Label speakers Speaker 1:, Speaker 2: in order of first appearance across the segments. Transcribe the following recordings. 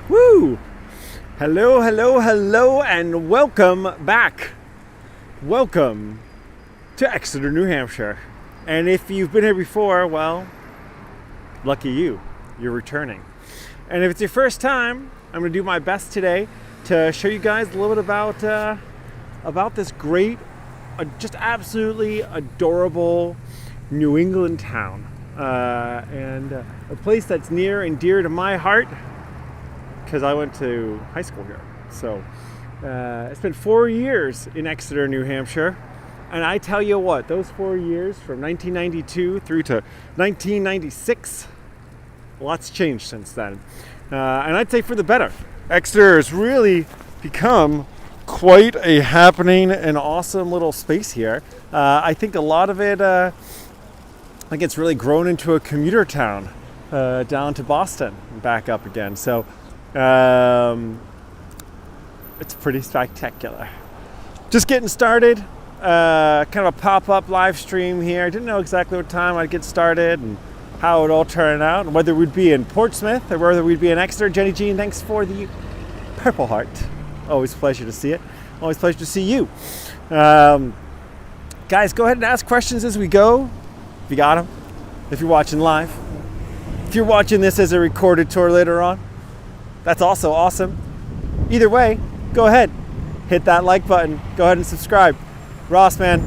Speaker 1: Woo! Hello, hello, hello, and welcome back. Welcome to Exeter, New Hampshire. And if you've been here before, well, lucky you. You're returning. And if it's your first time, I'm going to do my best today to show you guys a little bit about this great, just absolutely adorable New England town. And a place that's near and dear to my heart because I went to high school here. So I spent 4 years in Exeter, New Hampshire. And I tell you what, those 4 years from 1992 through to 1996, lots changed since then. And I'd say for the better. Exeter has really become quite a happening and awesome little space here. I think a lot of it, it's really grown into a commuter town down to Boston and back up again. So it's pretty spectacular. Just getting started, kind of a pop-up live stream here. I didn't know exactly what time I'd get started and how it would all turn out, and whether we'd be in Portsmouth or whether we'd be in Exeter. Jenny Jean, thanks for the Purple Heart. Always a pleasure to see it. Always a pleasure to see you. Guys, go ahead and ask questions as we go, if you got them, if you're watching live. If you're watching this as a recorded tour later on, that's also awesome. Either way, go ahead. Hit that like button. Go ahead and subscribe. Ross, man,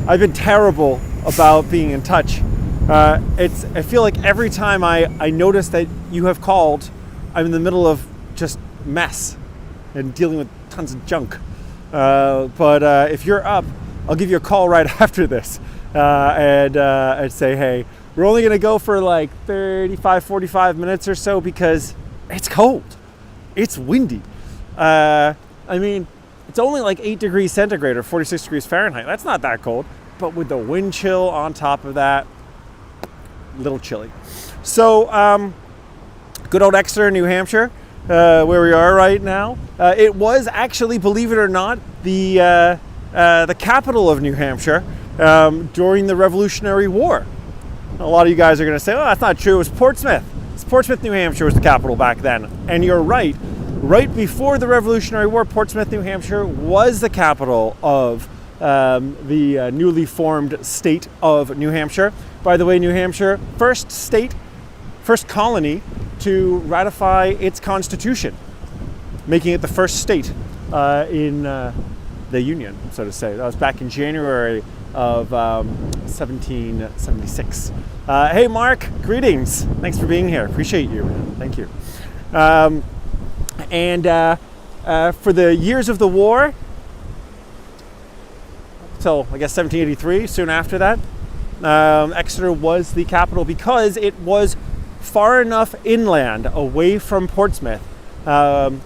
Speaker 1: I've been terrible about being in touch. I feel like every time I notice that you have called, I'm in the middle of just mess and dealing with tons of junk. But if you're up, I'll give you a call right after this and say, hey, we're only going to go for like 35, 45 minutes or so because it's cold. It's windy. It's only like 8 degrees centigrade or 46 degrees Fahrenheit. That's not that cold. But with the wind chill on top of that, a little chilly. So, good old Exeter, New Hampshire, where we are right now. It was actually, believe it or not, the capital of New Hampshire during the Revolutionary War. A lot of you guys are going to say, oh, that's not true. It was Portsmouth. It's Portsmouth, New Hampshire was the capital back then. And you're right. Right before the Revolutionary War, Portsmouth, New Hampshire was the capital of the newly formed state of New Hampshire. By the way, New Hampshire, first colony to ratify its constitution, making it the first state in the Union, so to say. That was back in January of 1776. Hey, Mark, greetings. Thanks for being here. Appreciate you. Thank you. For the years of the war, till I guess 1783, soon after that, Exeter was the capital because it was far enough inland away from Portsmouth. The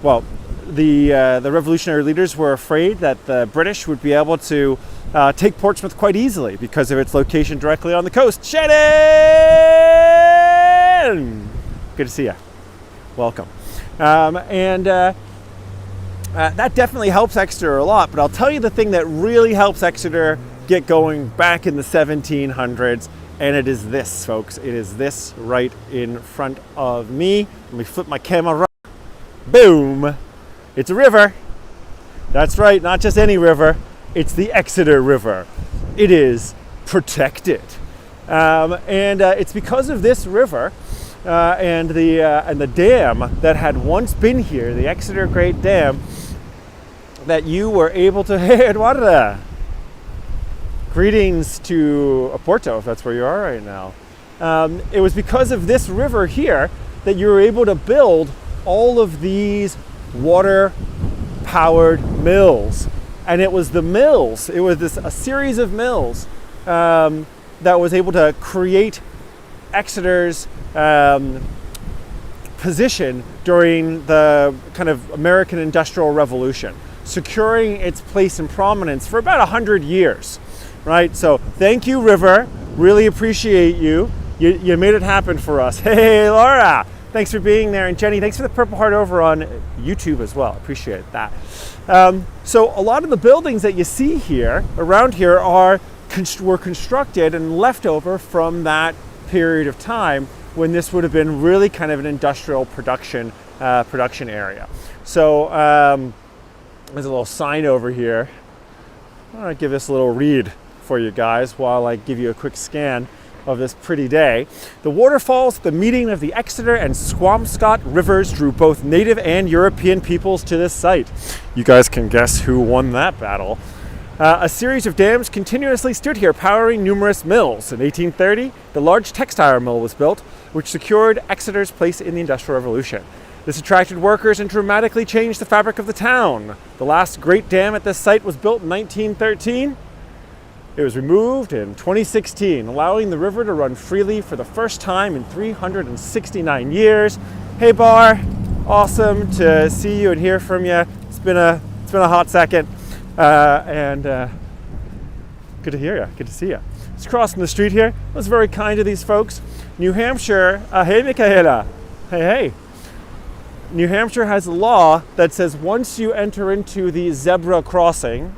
Speaker 1: revolutionary leaders were afraid that the British would be able to take Portsmouth quite easily because of its location directly on the coast. Shannon! Good to see you. Welcome. That definitely helps Exeter a lot, but I'll tell you the thing that really helps Exeter get going back in the 1700s, and it is this, folks. It is this right in front of me. Let me flip my camera around. Boom! It's a river. That's right, not just any river. It's the Exeter River. It is protected. It's because of this river and the dam that had once been here, the Exeter Great Dam, that you were able to, hey, Eduardo, greetings to Oporto, if that's where you are right now. It was because of this river here that you were able to build all of these water-powered mills. And it was the mills, it was a series of mills that was able to create Exeter's position during the kind of American Industrial Revolution, securing its place and prominence for about 100 years, right? So thank you, River. Really appreciate you. You made it happen for us. Hey, Laura, thanks for being there. And Jenny, thanks for the Purple Heart over on YouTube as well. Appreciate that. So a lot of the buildings that you see here, around here, were constructed and left over from that period of time when this would have been really kind of an industrial production production area. So there's a little sign over here. I'm going to give this a little read for you guys while I give you a quick scan of this pretty day. The waterfalls at the meeting of the Exeter and Scrumscott rivers drew both native and European peoples to this site. You guys can guess who won that battle. A series of dams continuously stood here, powering numerous mills. In 1830, the large textile mill was built, which secured Exeter's place in the Industrial Revolution. This attracted workers and dramatically changed the fabric of the town. The last great dam at this site was built in 1913. It was removed in 2016, allowing the river to run freely for the first time in 369 years. Hey Bar, awesome to see you and hear from you. It's been a hot second. And good to hear you, good to see you. Just crossing the street here. I was very kind to these folks. New Hampshire, hey Michaela, hey. New Hampshire has a law that says once you enter into the zebra crossing,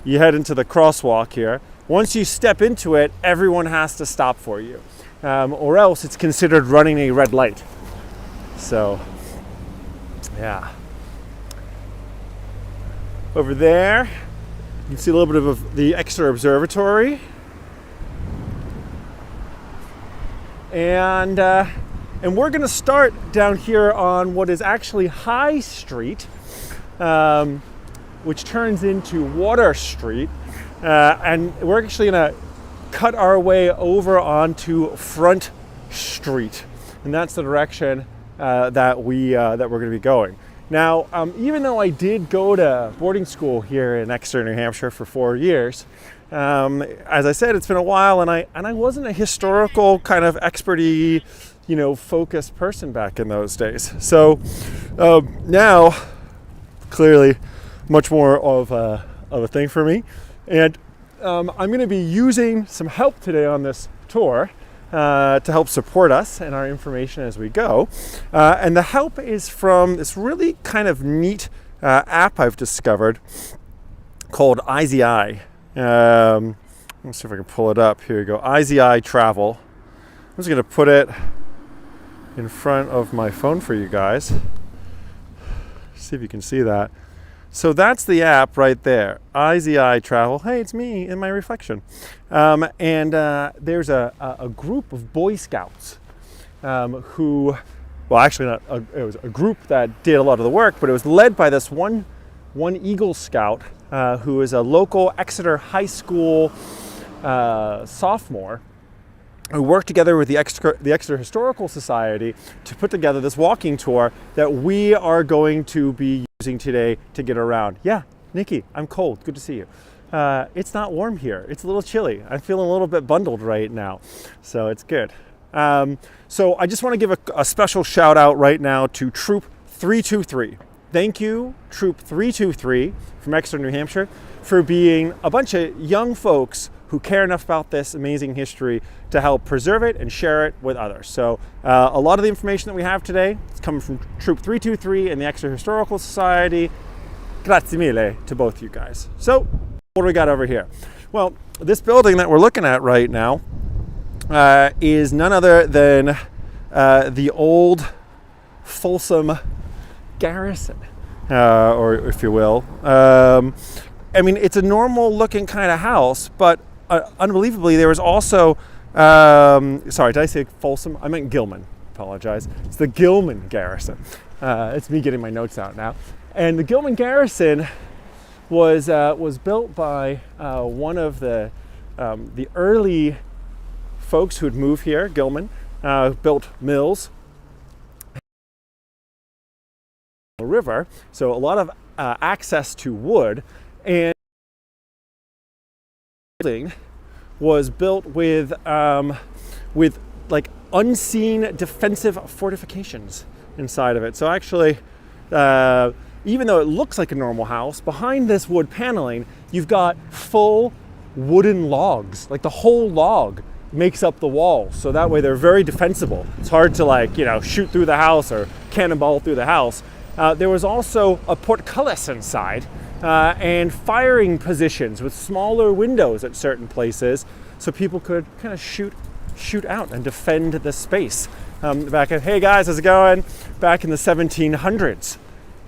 Speaker 1: you head into the crosswalk here. Once you step into it, everyone has to stop for you, or else it's considered running a red light. So, yeah. Over there, you can see a little bit of the Exeter Observatory. And we're going to start down here on what is actually High Street, which turns into Water Street. And we're actually going to cut our way over onto Front Street. And that's the direction that we're going to be going. Now, even though I did go to boarding school here in Exeter, New Hampshire for 4 years, as I said, it's been a while, and I wasn't a historical kind of experty, focused person back in those days. So now, clearly, much more of a thing for me, and I'm going to be using some help today on this tour. To help support us and our information as we go. And the help is from this really kind of neat app I've discovered called IZI. Let's see if I can pull it up. Here we go. IZI Travel. I'm just going to put it in front of my phone for you guys. See if you can see that. So that's the app right there, IZI Travel. Hey, it's me in my reflection. And there's a group of Boy Scouts who, well, actually it was a group that did a lot of the work, but it was led by this one Eagle Scout who is a local Exeter High School sophomore who worked together with the Exeter Historical Society to put together this walking tour that we are going to be using today to get around. Yeah, Nikki, I'm cold. Good to see you. It's not warm here. It's a little chilly. I'm feeling a little bit bundled right now, so it's good. So I just want to give a special shout out right now to Troop 323. Thank you, Troop 323 from Exeter, New Hampshire, for being a bunch of young folks who care enough about this amazing history to help preserve it and share it with others. So a lot of the information that we have today is coming from Troop 323 and the Exeter Historical Society. Grazie mille to both you guys. So what do we got over here? Well, this building that we're looking at right now is none other than the old Folsom Garrison, or if you will. I mean, it's a normal looking kind of house, but unbelievably, there was also, sorry, did I say Folsom? I meant Gilman, apologize. It's the Gilman Garrison. It's me getting my notes out now. And the Gilman Garrison was built by one of the early folks who had moved here, Gilman, built mills. The river, so a lot of access to wood, and the building was built with like unseen defensive fortifications inside of it. So actually, even though it looks like a normal house, behind this wood paneling, you've got full wooden logs. Like the whole log makes up the walls, so that way they're very defensible. It's hard to shoot through the house or cannonball through the house. There was also a portcullis inside and firing positions with smaller windows at certain places, so people could kind of shoot out and defend the space. Hey guys, how's it going? back in the 1700s,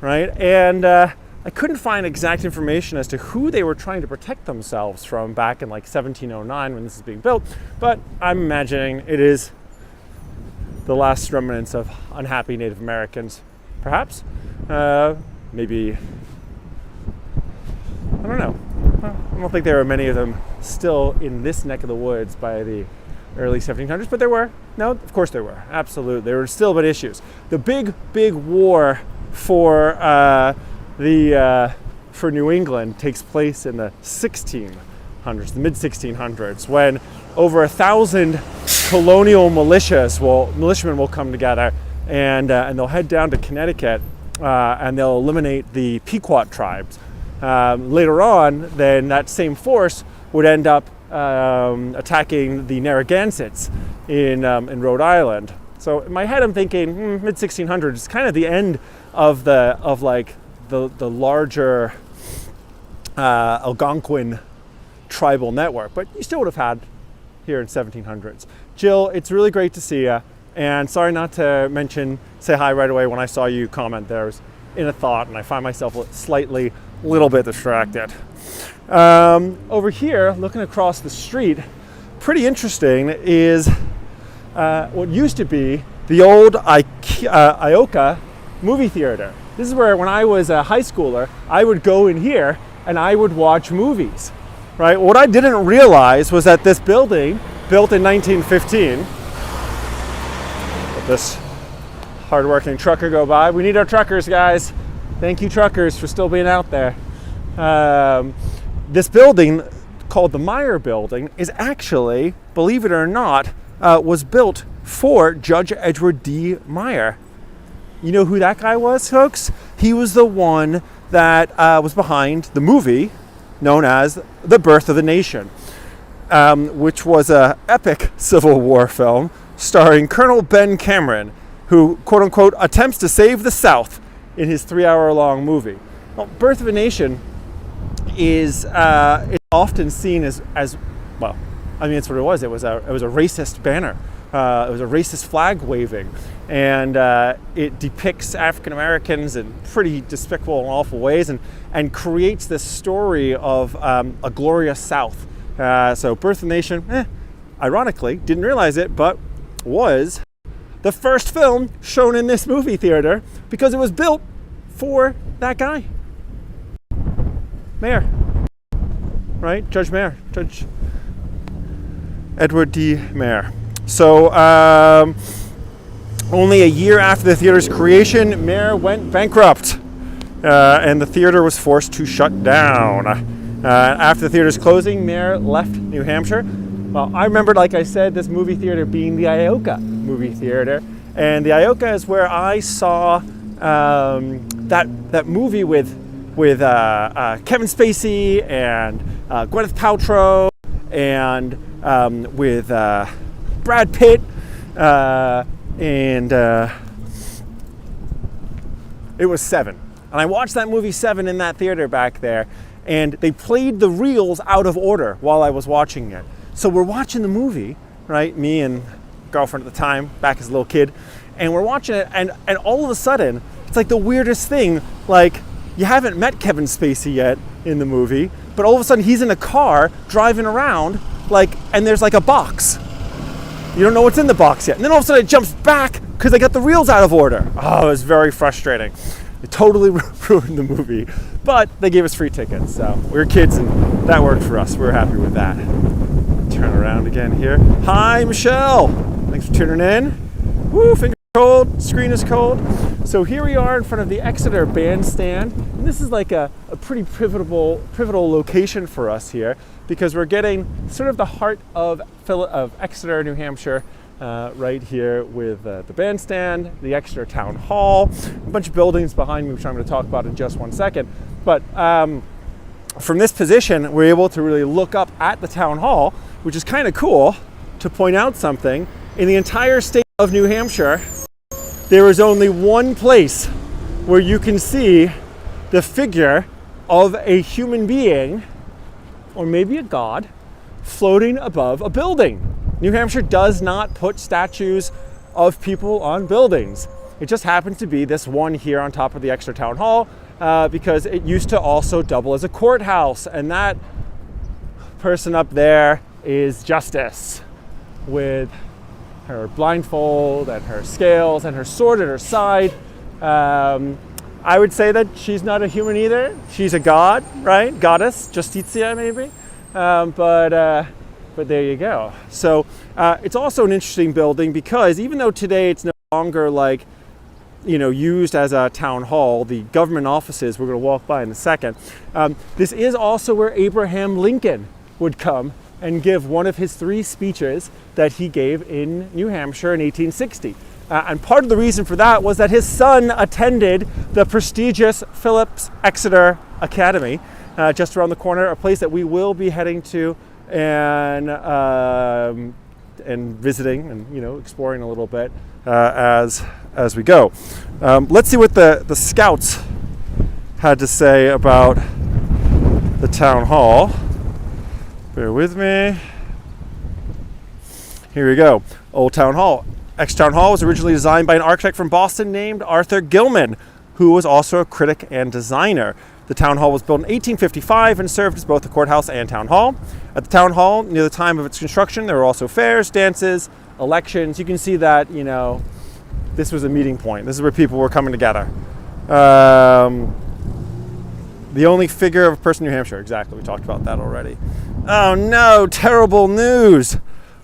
Speaker 1: right? And I couldn't find exact information as to who they were trying to protect themselves from back in like 1709 when this is being built, but I'm imagining it is the last remnants of unhappy Native Americans, perhaps. Maybe, I don't know. I don't think there were many of them still in this neck of the woods by the early 1700s, but there were. No, of course there were. Absolutely. There were still but issues. The big war for New England takes place in the 1600s, the mid 1600s, when over 1,000 colonial militiamen will come together, and they'll head down to Connecticut, and they'll eliminate the Pequot tribes. Later on, then that same force would end up attacking the Narragansetts in Rhode Island. So in my head, I'm thinking mid 1600s is kind of the end of the larger Algonquin tribal network, but you still would have had here in 1700s. Jill, it's really great to see you, and sorry not to say hi right away when I saw you comment there. I was in a thought, and I find myself a little bit distracted. Over here, looking across the street, pretty interesting is what used to be the old Ioka movie theater. This is where, when I was a high schooler, I would go in here and I would watch movies, right? What I didn't realize was that this building, built in 1915, let this hardworking trucker go by. We need our truckers, guys. Thank you, truckers, for still being out there. This building, called the Meyer Building, is actually, believe it or not, was built for Judge Edward D. Meyer. You know who that guy was, folks? He was the one that was behind the movie known as The Birth of the Nation, which was an epic Civil War film starring Colonel Ben Cameron, who, quote unquote, attempts to save the South in his 3-hour-long movie. Well, Birth of a Nation is often seen as well. I mean, it's what it was. It was a racist banner. It was a racist flag waving, and it depicts African Americans in pretty despicable and awful ways, and creates this story of a glorious South. So, Birth of the Nation, ironically, didn't realize it, but was the first film shown in this movie theater because it was built for that guy, Mayor, right? Judge Edward D. Meyer. So, only a year after the theater's creation, Meyer went bankrupt, and the theater was forced to shut down. After the theater's closing, Meyer left New Hampshire. Well, I remembered, like I said, this movie theater being the Ioka movie theater, and the Ioka is where I saw that movie with Kevin Spacey and Gwyneth Paltrow and with Brad Pitt, and it was Seven. And I watched that movie Seven in that theater back there, and they played the reels out of order while I was watching it. So we're watching the movie, right? Me and girlfriend at the time, back as a little kid, and we're watching it, and all of a sudden, it's like the weirdest thing. Like, you haven't met Kevin Spacey yet in the movie, but all of a sudden he's in a car driving around, and there's like a box. You don't know what's in the box yet. And then all of a sudden it jumps back because they got the reels out of order. Oh, it was very frustrating. It totally ruined the movie. But they gave us free tickets, so we were kids and that worked for us. We were happy with that. Turn around again here. Hi, Michelle. Thanks for tuning in. Woo, finger cold, screen is cold. So here we are in front of the Exeter Bandstand. And this is like a pretty pivotal location for us here, because we're getting sort of the heart of Exeter, New Hampshire, right here with the bandstand, the Exeter Town Hall, a bunch of buildings behind me, which I'm going to talk about in just one second. But from this position, we're able to really look up at the Town Hall, which is kind of cool. To point out something, in the entire state of New Hampshire, there is only one place where you can see the figure of a human being, or maybe a god, floating above a building. New Hampshire does not put statues of people on buildings. It just happens to be this one here on top of the Exeter Town Hall, because it used to also double as a courthouse, and that person up there is Justice, with her blindfold and her scales and her sword at her side. I would say that she's not a human either. She's a god, right? Goddess, Justitia maybe. But there you go. So it's also an interesting building because even though today it's no longer like, used as a town hall, the government offices we're going to walk by in a second, this is also where Abraham Lincoln would come and give one of his 3 speeches that he gave in New Hampshire in 1860. And part of the reason for that was that his son attended the prestigious Phillips Exeter Academy, just around the corner, a place that we will be heading to and visiting and exploring a little bit as we go. Let's see what the scouts had to say about the town hall. Bear with me. Here we go. Old Town Hall. Exeter Town Hall was originally designed by an architect from Boston named Arthur Gilman, who was also a critic and designer. The town hall was built in 1855 and served as both a courthouse and town hall. At the town hall, near the time of its construction, there were also fairs, dances, elections. You can see that, this was a meeting point. This is where people were coming together. The only figure of a person in New Hampshire. Exactly, we talked about that already. Oh no, terrible news.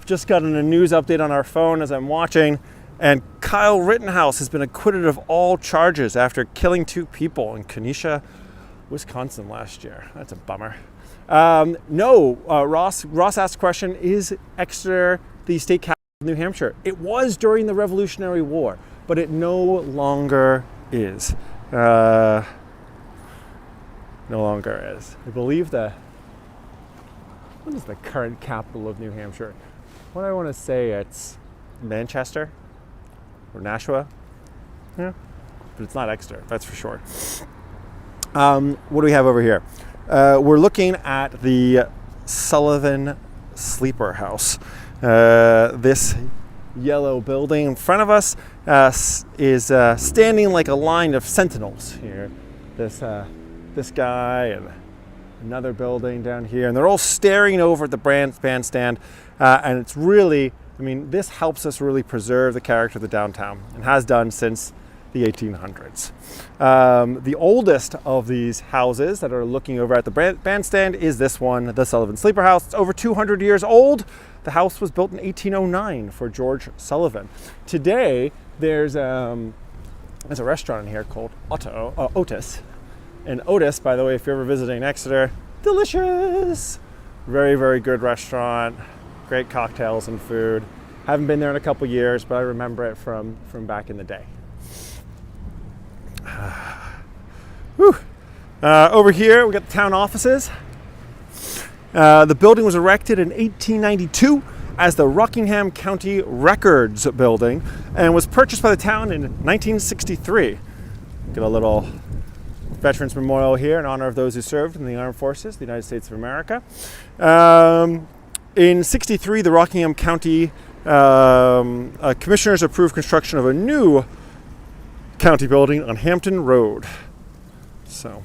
Speaker 1: Just gotten a news update on our phone as I'm watching, and Kyle Rittenhouse has been acquitted of all charges after killing 2 people in Kenosha, Wisconsin last year. That's a bummer. Ross asked a question, is Exeter the state capital of New Hampshire? It was during the Revolutionary War, but it no longer is. No longer is. I believe what is the current capital of New Hampshire? What do I want to say? It's Manchester or Nashua. Yeah, but it's not Exeter, that's for sure. What do we have over here? We're looking at the Sullivan sleeper house. This yellow building in front of us is standing like a line of sentinels here. This guy and another building down here, and they're all staring over at the bandstand, and it's really, this helps us really preserve the character of the downtown, and has done since the 1800s. The oldest of these houses that are looking over at the bandstand is this one, the Sullivan Sleeper House. It's over 200 years old. The house was built in 1809 for George Sullivan. Today, there's a restaurant in here called Otis. And Otis, by the way, if you're ever visiting Exeter, delicious! Very, very good restaurant. Great cocktails and food. Haven't been there in a couple years, but I remember it from back in the day. Over here, we got the town offices. The building was erected in 1892 as the Rockingham County Records Building and was purchased by the town in 1963. Get a little Veterans Memorial here in honor of those who served in the armed forces, the United States of America. In 63, the Rockingham County commissioners approved construction of a new county building on Hampton Road. So,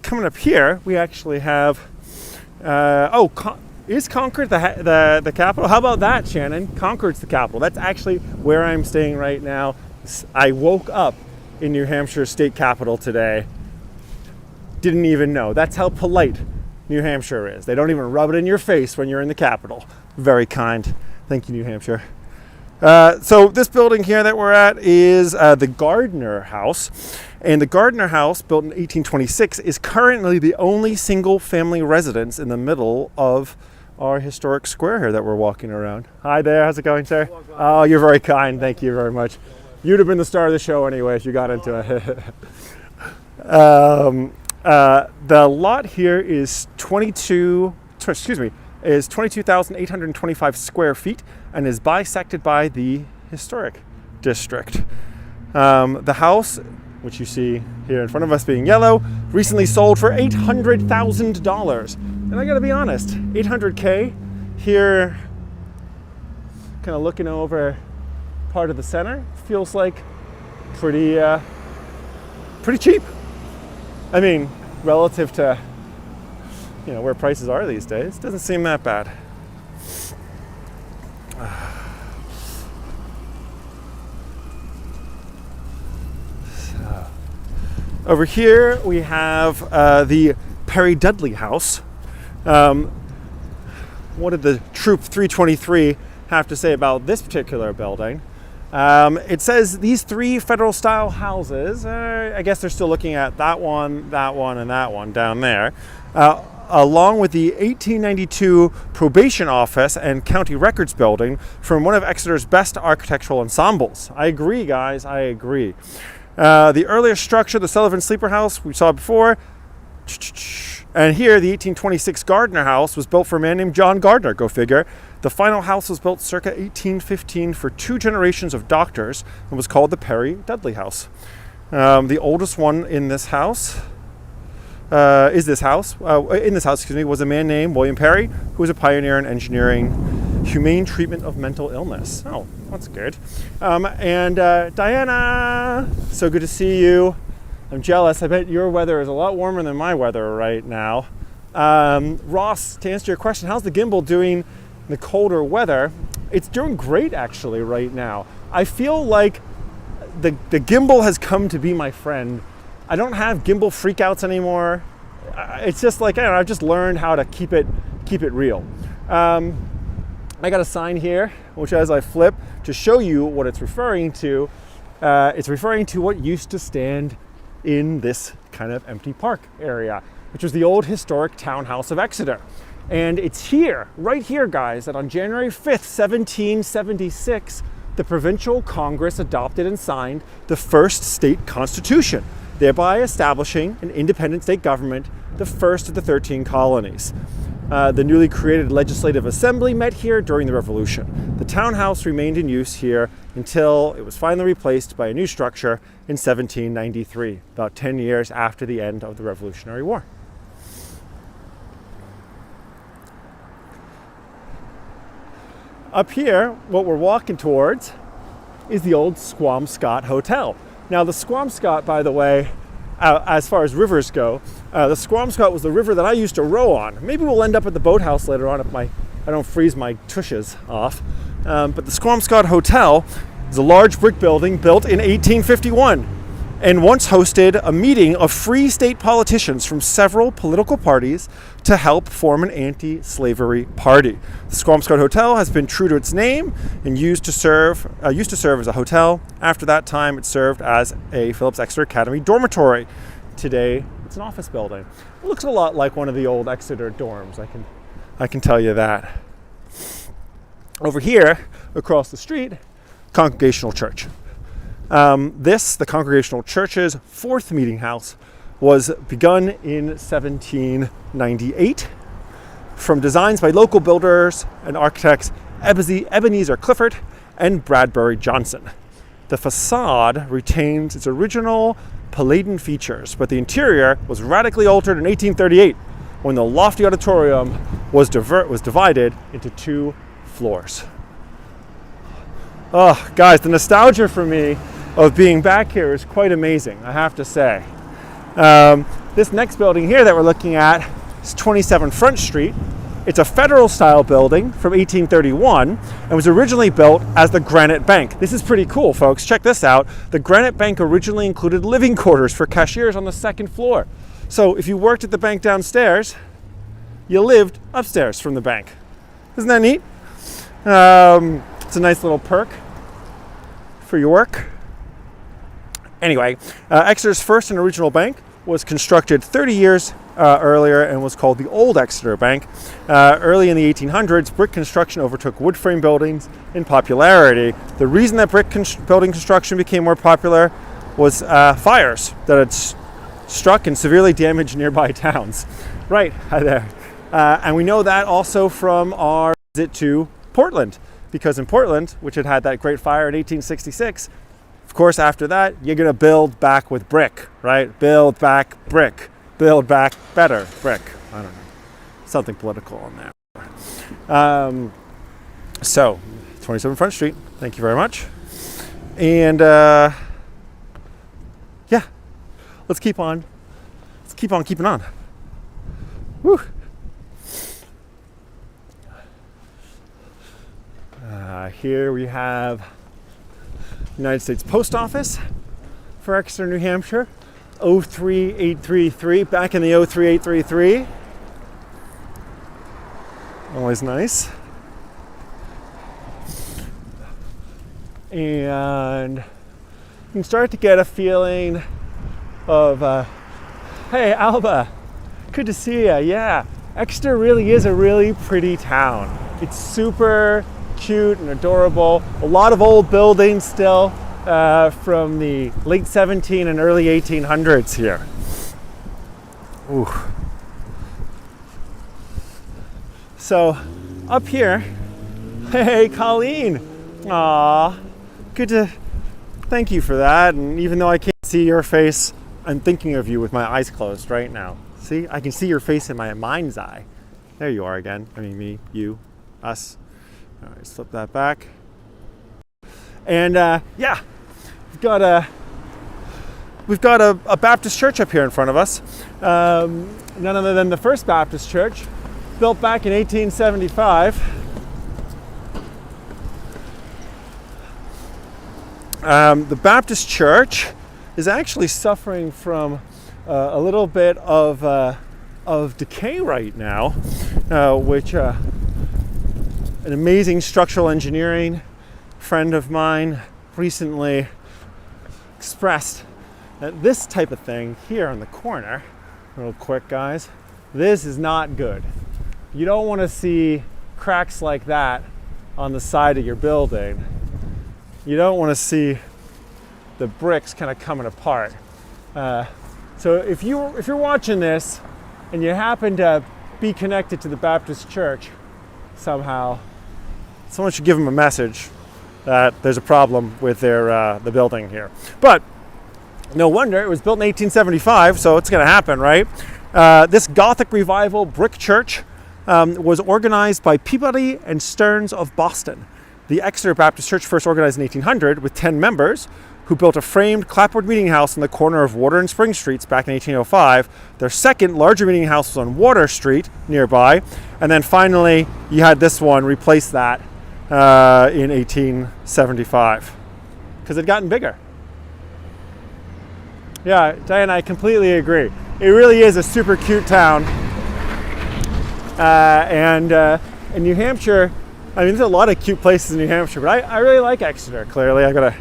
Speaker 1: coming up here, we actually have, is Concord the capital? How about that, Shannon? Concord's the capital. That's actually where I'm staying right now. I woke up in New Hampshire state capital today. Didn't even know. That's how polite New Hampshire is. They don't even rub it in your face when you're in the capital. Very kind. Thank you, New Hampshire. So this building here that we're at is the Gardner House. And the Gardner House, built in 1826, is currently the only single-family residence in the middle of our historic square here that we're walking around. Hi there. How's it going, sir? Oh, you're very kind. Thank you very much. You'd have been the star of the show anyway if you got into it. The lot here is 22,825 square feet and is bisected by the historic district. The house, which you see here in front of us being yellow, recently sold for $800,000. And I gotta be honest, $800K here, kind of looking over part of the center feels like pretty cheap. I mean, relative to where prices are these days, doesn't seem that bad. Over here we have the Perry Dudley House. What did the Troop 323 have to say about this particular building? It says these 3 federal style houses, I guess they're still looking at that one, and that one down there, along with the 1892 Probation Office and County Records Building from one of Exeter's best architectural ensembles. I agree, guys, I agree. The earlier structure, the Sullivan Sleeper House, we saw before. And here, the 1826 Gardner House was built for a man named John Gardner, go figure. The final house was built circa 1815 for 2 generations of doctors and was called the Perry Dudley House. The oldest one in this house, was a man named William Perry, who was a pioneer in engineering humane treatment of mental illness. Oh, that's good. And Diana, so good to see you. I'm jealous. I bet your weather is a lot warmer than my weather right now. Ross, to answer your question, how's the gimbal doing in the colder weather? It's doing great actually right now. I feel like the gimbal has come to be my friend. I don't have gimbal freakouts anymore. It's just like, I don't know, I've just learned how to keep it real. I got a sign here, which as I flip to show you what it's referring to what used to stand in this kind of empty park area, which was the old historic townhouse of Exeter. And it's here, right here, guys, that on January 5th, 1776, the Provincial Congress adopted and signed the first state constitution, thereby establishing an independent state government, the first of the 13 colonies. The newly created Legislative Assembly met here during the Revolution. The townhouse remained in use here until it was finally replaced by a new structure in 1793, about 10 years after the end of the Revolutionary War. Up here, what we're walking towards is the old Scrumscott Hotel. Now the Scrumscott, by the way, as far as rivers go, the Scrumscott was the river that I used to row on. Maybe we'll end up at the Boathouse later on if I don't freeze my tushes off. But the Scrumscott Hotel is a large brick building built in 1851 and once hosted a meeting of free state politicians from several political parties to help form an anti-slavery party. The Scrumscott Hotel has been true to its name and used to serve as a hotel. After that time, it served as a Phillips Exeter Academy dormitory. Today, it's an office building. It looks a lot like one of the old Exeter dorms, I can tell you that. Over here, across the street, Congregational Church. The Congregational Church's 4th meeting house was begun in 1798 from designs by local builders and architects Ebenezer Clifford and Bradbury Johnson. The facade retains its original Palladian features, but the interior was radically altered in 1838 when the lofty auditorium was divided into 2 floors. Oh, guys, the nostalgia for me of being back here is quite amazing, I have to say. This next building here that we're looking at is 27 Front Street. It's a federal style building from 1831 and was originally built as the Granite Bank. This is pretty cool, folks. Check this out. The Granite Bank originally included living quarters for cashiers on the 2nd floor. So if you worked at the bank downstairs, you lived upstairs from the bank. Isn't that neat? It's a nice little perk for your work. Anyway, Exeter's first and original bank was constructed 30 years earlier and was called the Old Exeter Bank. Early in the 1800s, brick construction overtook wood frame buildings in popularity. The reason that brick building construction became more popular was fires that had struck and severely damaged nearby towns. Right, hi there. And we know that also from our visit to Portland, because in Portland, which had that great fire in 1866, of course, after that, you're going to build back with brick, right? Build back brick. Build back better brick. I don't know. Something political on there. So, 27 Front Street. Thank you very much. And yeah, let's keep on keeping on. Woo. Here we have United States Post Office for Exeter, New Hampshire, 03833, back in the 03833. Always nice. And you can start to get a feeling of, hey, Alba, good to see you. Yeah, Exeter really is a really pretty town. It's super cute and adorable. A lot of old buildings still from the late 17 and early 1800s here. Ooh. So up here, hey, Colleen. Aw, good to, thank you for that. And even though I can't see your face, I'm thinking of you with my eyes closed right now. See, I can see your face in my mind's eye. There you are again. I mean, me, you, us. All right, slip that back. And yeah, we've got a Baptist church up here in front of us. None other than the First Baptist Church, built back in 1875. The Baptist Church is actually suffering from a little bit of decay right now, which an amazing structural engineering friend of mine recently expressed that this type of thing here on the corner, real quick guys, this is not good. You don't want to see cracks like that on the side of your building. You don't want to see the bricks kind of coming apart. So if you're watching this and you happen to be connected to the Baptist Church somehow, someone should give them a message that there's a problem with their the building here. But no wonder, it was built in 1875, so it's going to happen, right? This Gothic Revival brick church was organized by Peabody and Stearns of Boston. The Exeter Baptist Church first organized in 1800 with 10 members who built a framed clapboard meeting house on the corner of Water and Spring Streets back in 1805. Their second larger meeting house was on Water Street nearby. And then finally, you had this one replace that in 1875 because it'd gotten bigger. Yeah, Diane, I completely agree. It really is a super cute town. And in New Hampshire, I mean, there's a lot of cute places in New Hampshire, but I really like Exeter, clearly. I got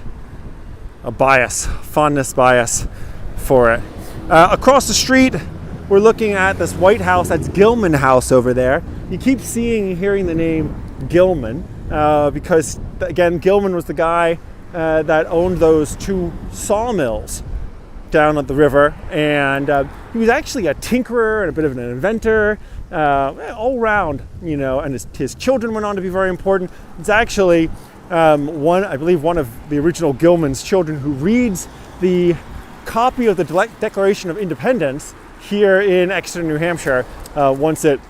Speaker 1: a bias, fondness bias for it. Across the street, we're looking at this white house. That's Gilman House over there. You keep seeing and hearing the name Gilman because, again, Gilman was the guy that owned those two sawmills down at the river. And he was actually a tinkerer and a bit of an inventor. All around, you know, and his children went on to be very important. It's actually I believe one of the original Gilman's children who reads the copy of the Declaration of Independence here in Exeter, New Hampshire, once it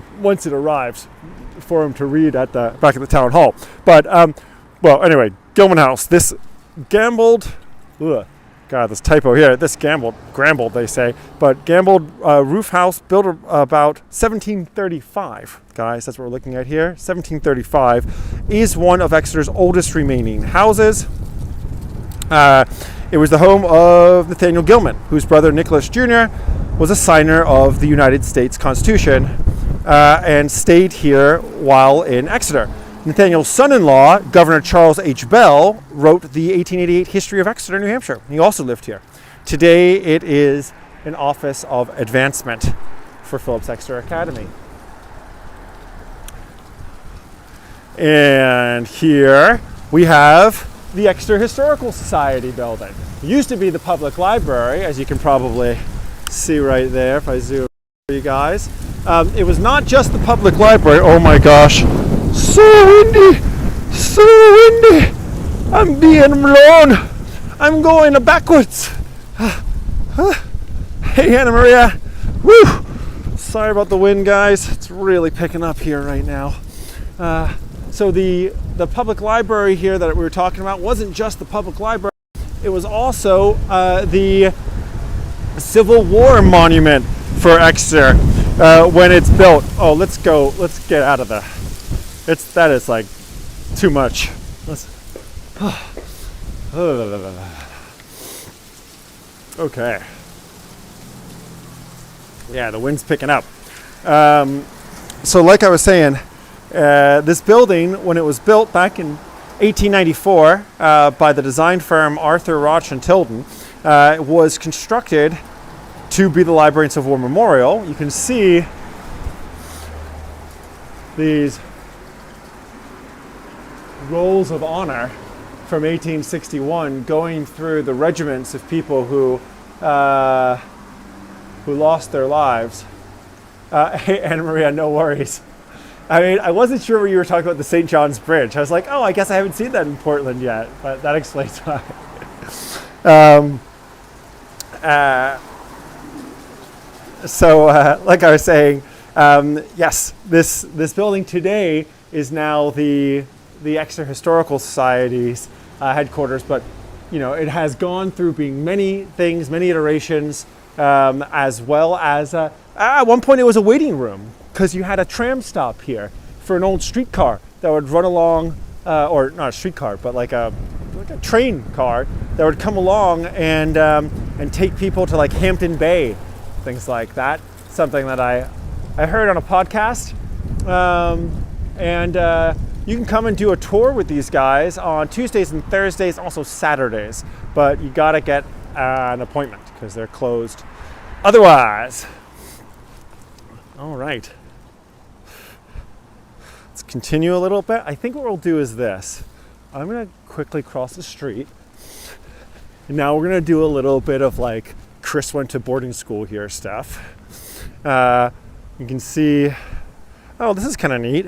Speaker 1: arrives for him to read at back at the town hall. But well, anyway, Gilman House. This gambled. God, this typo here. This grambled, they say, but gambled roof house built about 1735. Guys, that's what we're looking at here. 1735 is one of Exeter's oldest remaining houses. It was the home of Nathaniel Gilman, whose brother Nicholas Jr. was a signer of the United States Constitution and stayed here while in Exeter. Nathaniel's son-in-law, Governor Charles H. Bell, wrote the 1888 History of Exeter, New Hampshire. He also lived here. Today, it is an office of advancement for Phillips Exeter Academy. And here we have the Exeter Historical Society building. It used to be the public library, as you can probably see right there if I zoom for you guys. It was not just the public library. Oh my gosh. So windy! So windy! I'm being blown! I'm going backwards! Hey, Anna Maria! Woo! Sorry about the wind, guys. It's really picking up here right now. So the public library here that we were talking about wasn't just the public library. it was also the Civil War monument for Exeter when it's built. Oh, let's get out of there. That is like too much. Okay. Yeah, the wind's picking up. So like I was saying, this building, when it was built back in 1894 by the design firm Arthur Roch and Tilden, was constructed to be the Library and Civil War Memorial. You can see these rolls of honor from 1861 going through the regiments of people who lost their lives. Hey, Anna Maria, no worries. I mean, I wasn't sure when you were talking about the St. John's Bridge. I was like, oh, I guess I haven't seen that in Portland yet, but that explains why. Like I was saying, yes, this building today is now the Exeter Historical Society's headquarters, but it has gone through being many things, many iterations, as well as at one point it was a waiting room because you had a tram stop here for an old streetcar that would run along, or not a streetcar, but like a train car that would come along and take people to like Hampton Bay, things like that. Something that I heard on a podcast, and you can come and do a tour with these guys on Tuesdays and Thursdays, also Saturdays, but you gotta get an appointment because they're closed otherwise. All right, let's continue a little bit. I think what we'll do is this. I'm gonna quickly cross the street, and now we're gonna do a little bit of like Chris went to boarding school here stuff. You can see, oh, this is kind of neat.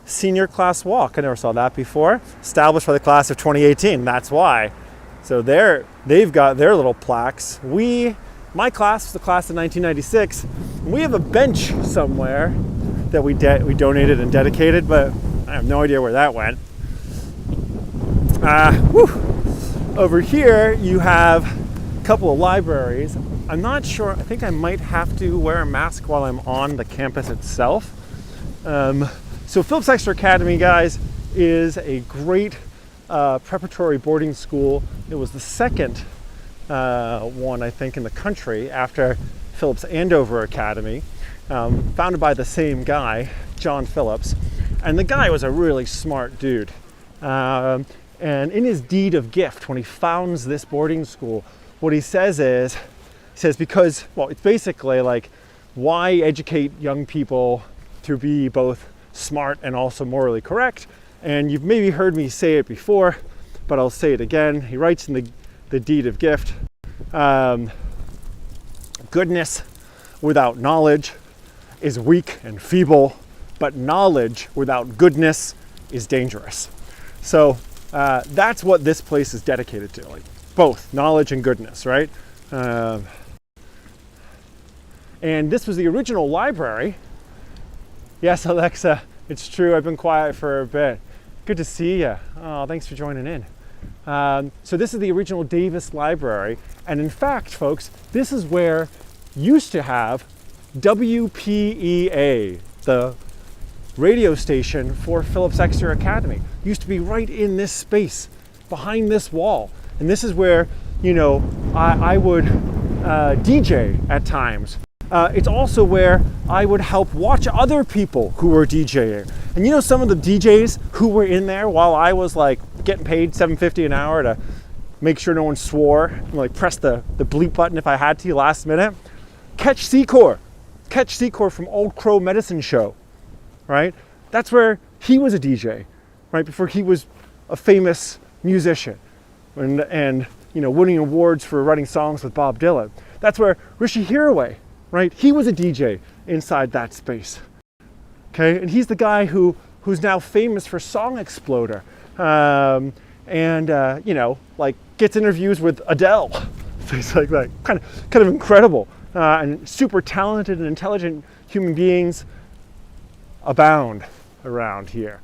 Speaker 1: Senior class walk. I never saw that before. Established by the class of 2018. That's why. So they've got their little plaques. My class was the class of 1996. We have a bench somewhere that we donated and dedicated, but I have no idea where that went. Over here you have a couple of libraries. I'm not sure. I think I might have to wear a mask while I'm on the campus itself. So Phillips Exeter Academy, guys, is a great preparatory boarding school. It was the second one, I think, in the country after Phillips Andover Academy, founded by the same guy, John Phillips. And the guy was a really smart dude. And in his deed of gift, when he founds this boarding school, what he says is, because, well, it's basically like, why educate young people to be both smart and also morally correct? And you've maybe heard me say it before, but I'll say it again. He writes in the deed of gift, goodness without knowledge is weak and feeble, but knowledge without goodness is dangerous. So that's what this place is dedicated to, like both knowledge and goodness, right? And this was the original library. Yes, Alexa, it's true. I've been quiet for a bit. Good to see you. Oh, thanks for joining in. So this is the original Davis Library. And in fact, folks, this is where used to have WPEA, the radio station for Phillips Exeter Academy. Used to be right in this space, behind this wall. And this is where, I would DJ at times. It's also where I would help watch other people who were DJing. And some of the DJs who were in there while I was like getting paid $7.50 an hour to make sure no one swore, and, like press the bleep button if I had to last minute. Catch Secor from Old Crow Medicine Show, right? That's where he was a DJ, right? Before he was a famous musician and winning awards for writing songs with Bob Dylan. That's where Rishi Hiraway, right? He was a DJ inside that space. Okay, and he's the guy who's now famous for Song Exploder, like gets interviews with Adele, things like that. Kind of incredible, and super talented and intelligent human beings abound around here.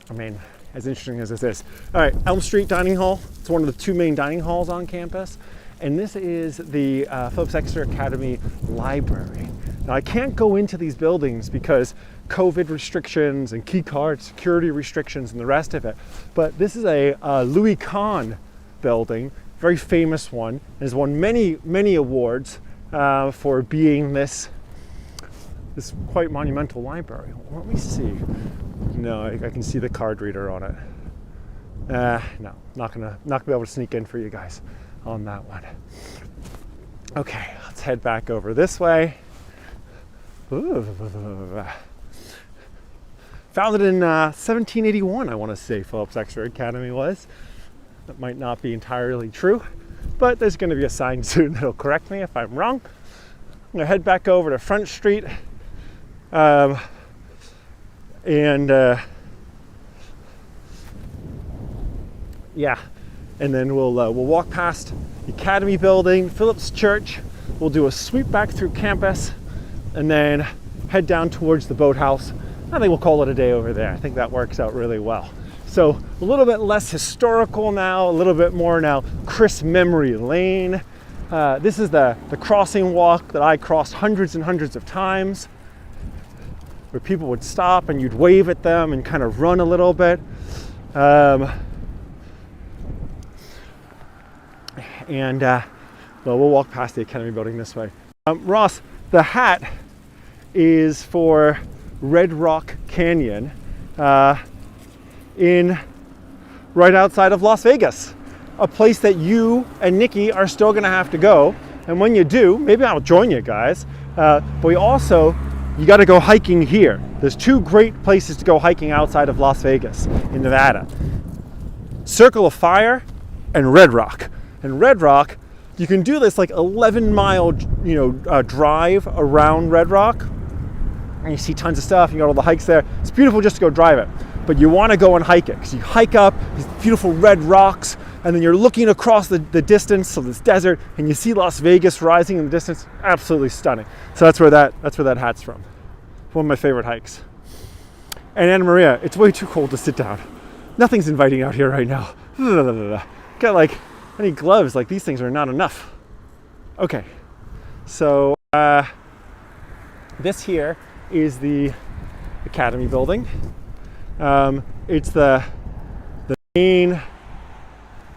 Speaker 1: I mean, as interesting as this is. All right, Elm Street Dining Hall. It's one of the two main dining halls on campus. And this is the Phillips Exeter Academy Library. Now, I can't go into these buildings because COVID restrictions and key card security restrictions and the rest of it. But this is a Louis Kahn building, very famous one. It has won many, many awards for being this quite monumental library. Let me see. No, I can see the card reader on it. No, not gonna be able to sneak in for you guys on that one. Okay, let's head back over this way. Founded in 1781, I want to say Phillips Exeter Academy was. That might not be entirely true, but there's going to be a sign soon that'll correct me if I'm wrong. I'm going to head back over to Front Street, and then we'll walk past the Academy Building, Phillips Church. We'll do a sweep back through campus, and then head down towards the Boathouse. I think we'll call it a day over there. I think that works out really well. So a little bit less historical now, a little bit more now crisp memory lane. This is the crossing walk that I crossed hundreds and hundreds of times, where people would stop and you'd wave at them and kind of run a little bit. Well, we'll walk past the Academy Building this way. Ross, the hat is for Red Rock Canyon in right outside of Las Vegas, a place that you and Nikki are still going to have to go. And when you do, maybe I'll join you guys. But you got to go hiking here. There's two great places to go hiking outside of Las Vegas in Nevada: Circle of Fire and Red Rock. And Red Rock, you can do this like 11-mile, drive around Red Rock, and you see tons of stuff. You got all the hikes there. It's beautiful just to go drive it, but you want to go and hike it because you hike up these beautiful red rocks, and then you're looking across the distance of this desert, and you see Las Vegas rising in the distance. Absolutely stunning. So that's where that hat's from. One of my favorite hikes. And Anna Maria, it's way too cold to sit down. Nothing's inviting out here right now. Got I need gloves. These things are not enough. Okay, so this here is the Academy Building. It's the main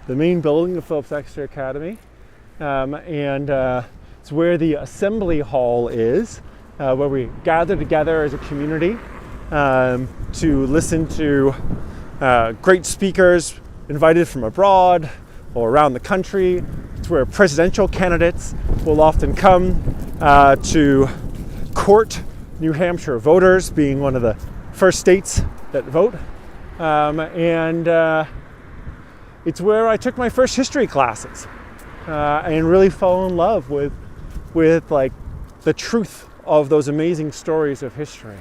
Speaker 1: building of Phillips Exeter Academy, and it's where the assembly hall is, where we gather together as a community to listen to great speakers invited from abroad or around the country. It's where presidential candidates will often come to court New Hampshire voters, being one of the first states that vote. And it's where I took my first history classes and really fell in love with the truth of those amazing stories of history.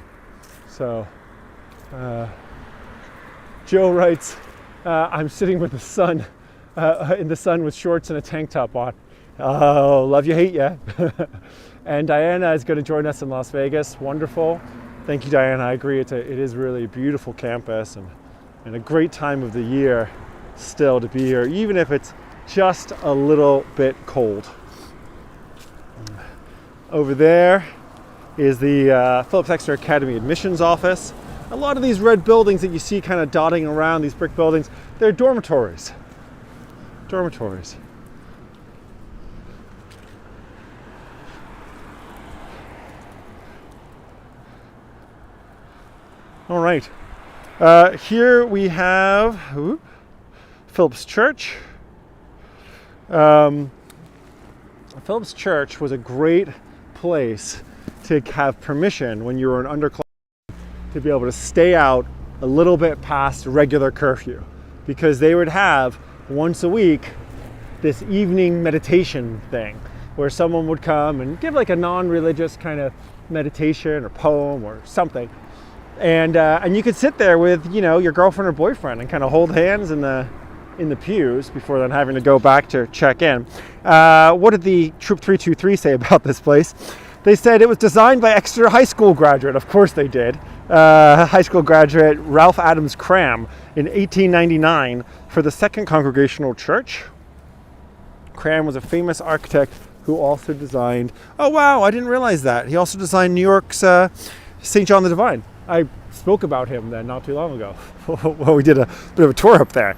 Speaker 1: So Joe writes, I'm sitting with the sun, in the sun with shorts and a tank top on. Oh, love you, hate ya. And Diana is going to join us in Las Vegas. Wonderful. Thank you, Diana. I agree. It is really a beautiful campus and a great time of the year still to be here, even if it's just a little bit cold. Over there is the Phillips Exeter Academy admissions office. A lot of these red buildings that you see kind of dotting around, these brick buildings, they're dormitories. Dormitories. All right. Here we have Phillips Church. Phillips Church was a great place to have permission when you were an underclass to be able to stay out a little bit past regular curfew, because they would have once a week this evening meditation thing where someone would come and give like a non-religious kind of meditation or poem or something, and you could sit there with your girlfriend or boyfriend and kind of hold hands in the pews before then having to go back to check in. What did the Troop 323 say about this place? They said it was designed by Exeter High School graduate. Of course they did. high school graduate Ralph Adams Cram in 1899 for the Second Congregational Church. Cram was a famous architect who also designed, oh wow, I didn't realize that. He also designed New York's St. John the Divine. I spoke about him then not too long ago. Well, we did a bit of a tour up there.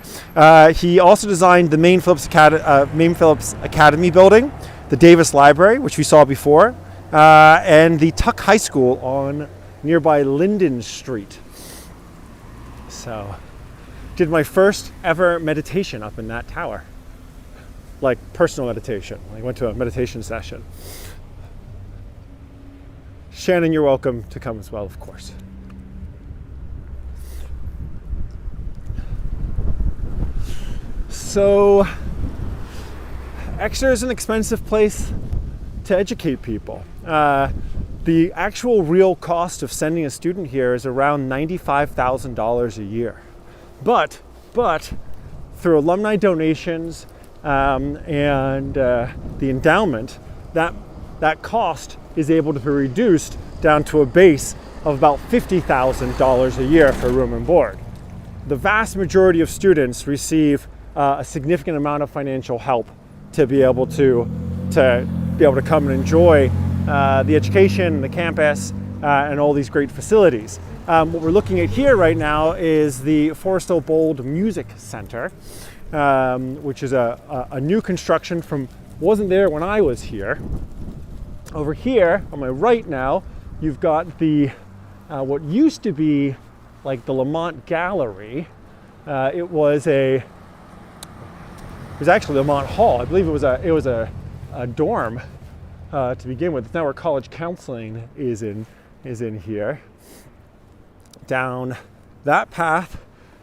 Speaker 1: He also designed the main Phillips Academy building, the Davis Library, which we saw before, and the Tuck High School on nearby Linden Street. So, did my first ever meditation up in that tower. Like personal meditation. I went to a meditation session. Shannon, you're welcome to come as well, of course. So, Exeter is an expensive place to educate people. The actual real cost of sending a student here is around $95,000 a year. But through alumni donations and the endowment, that cost is able to be reduced down to a base of about $50,000 a year for room and board. The vast majority of students receive a significant amount of financial help to be able to come and enjoy the education, the campus, and all these great facilities. What we're looking at here right now is the Foresto Bold Music Center, which is a new construction wasn't there when I was here. Over here, on my right now, you've got the what used to be like the Lamont Gallery. It was actually Lamont Hall. I believe it was a dorm to begin with. It's now where college counseling is in here. Down that path,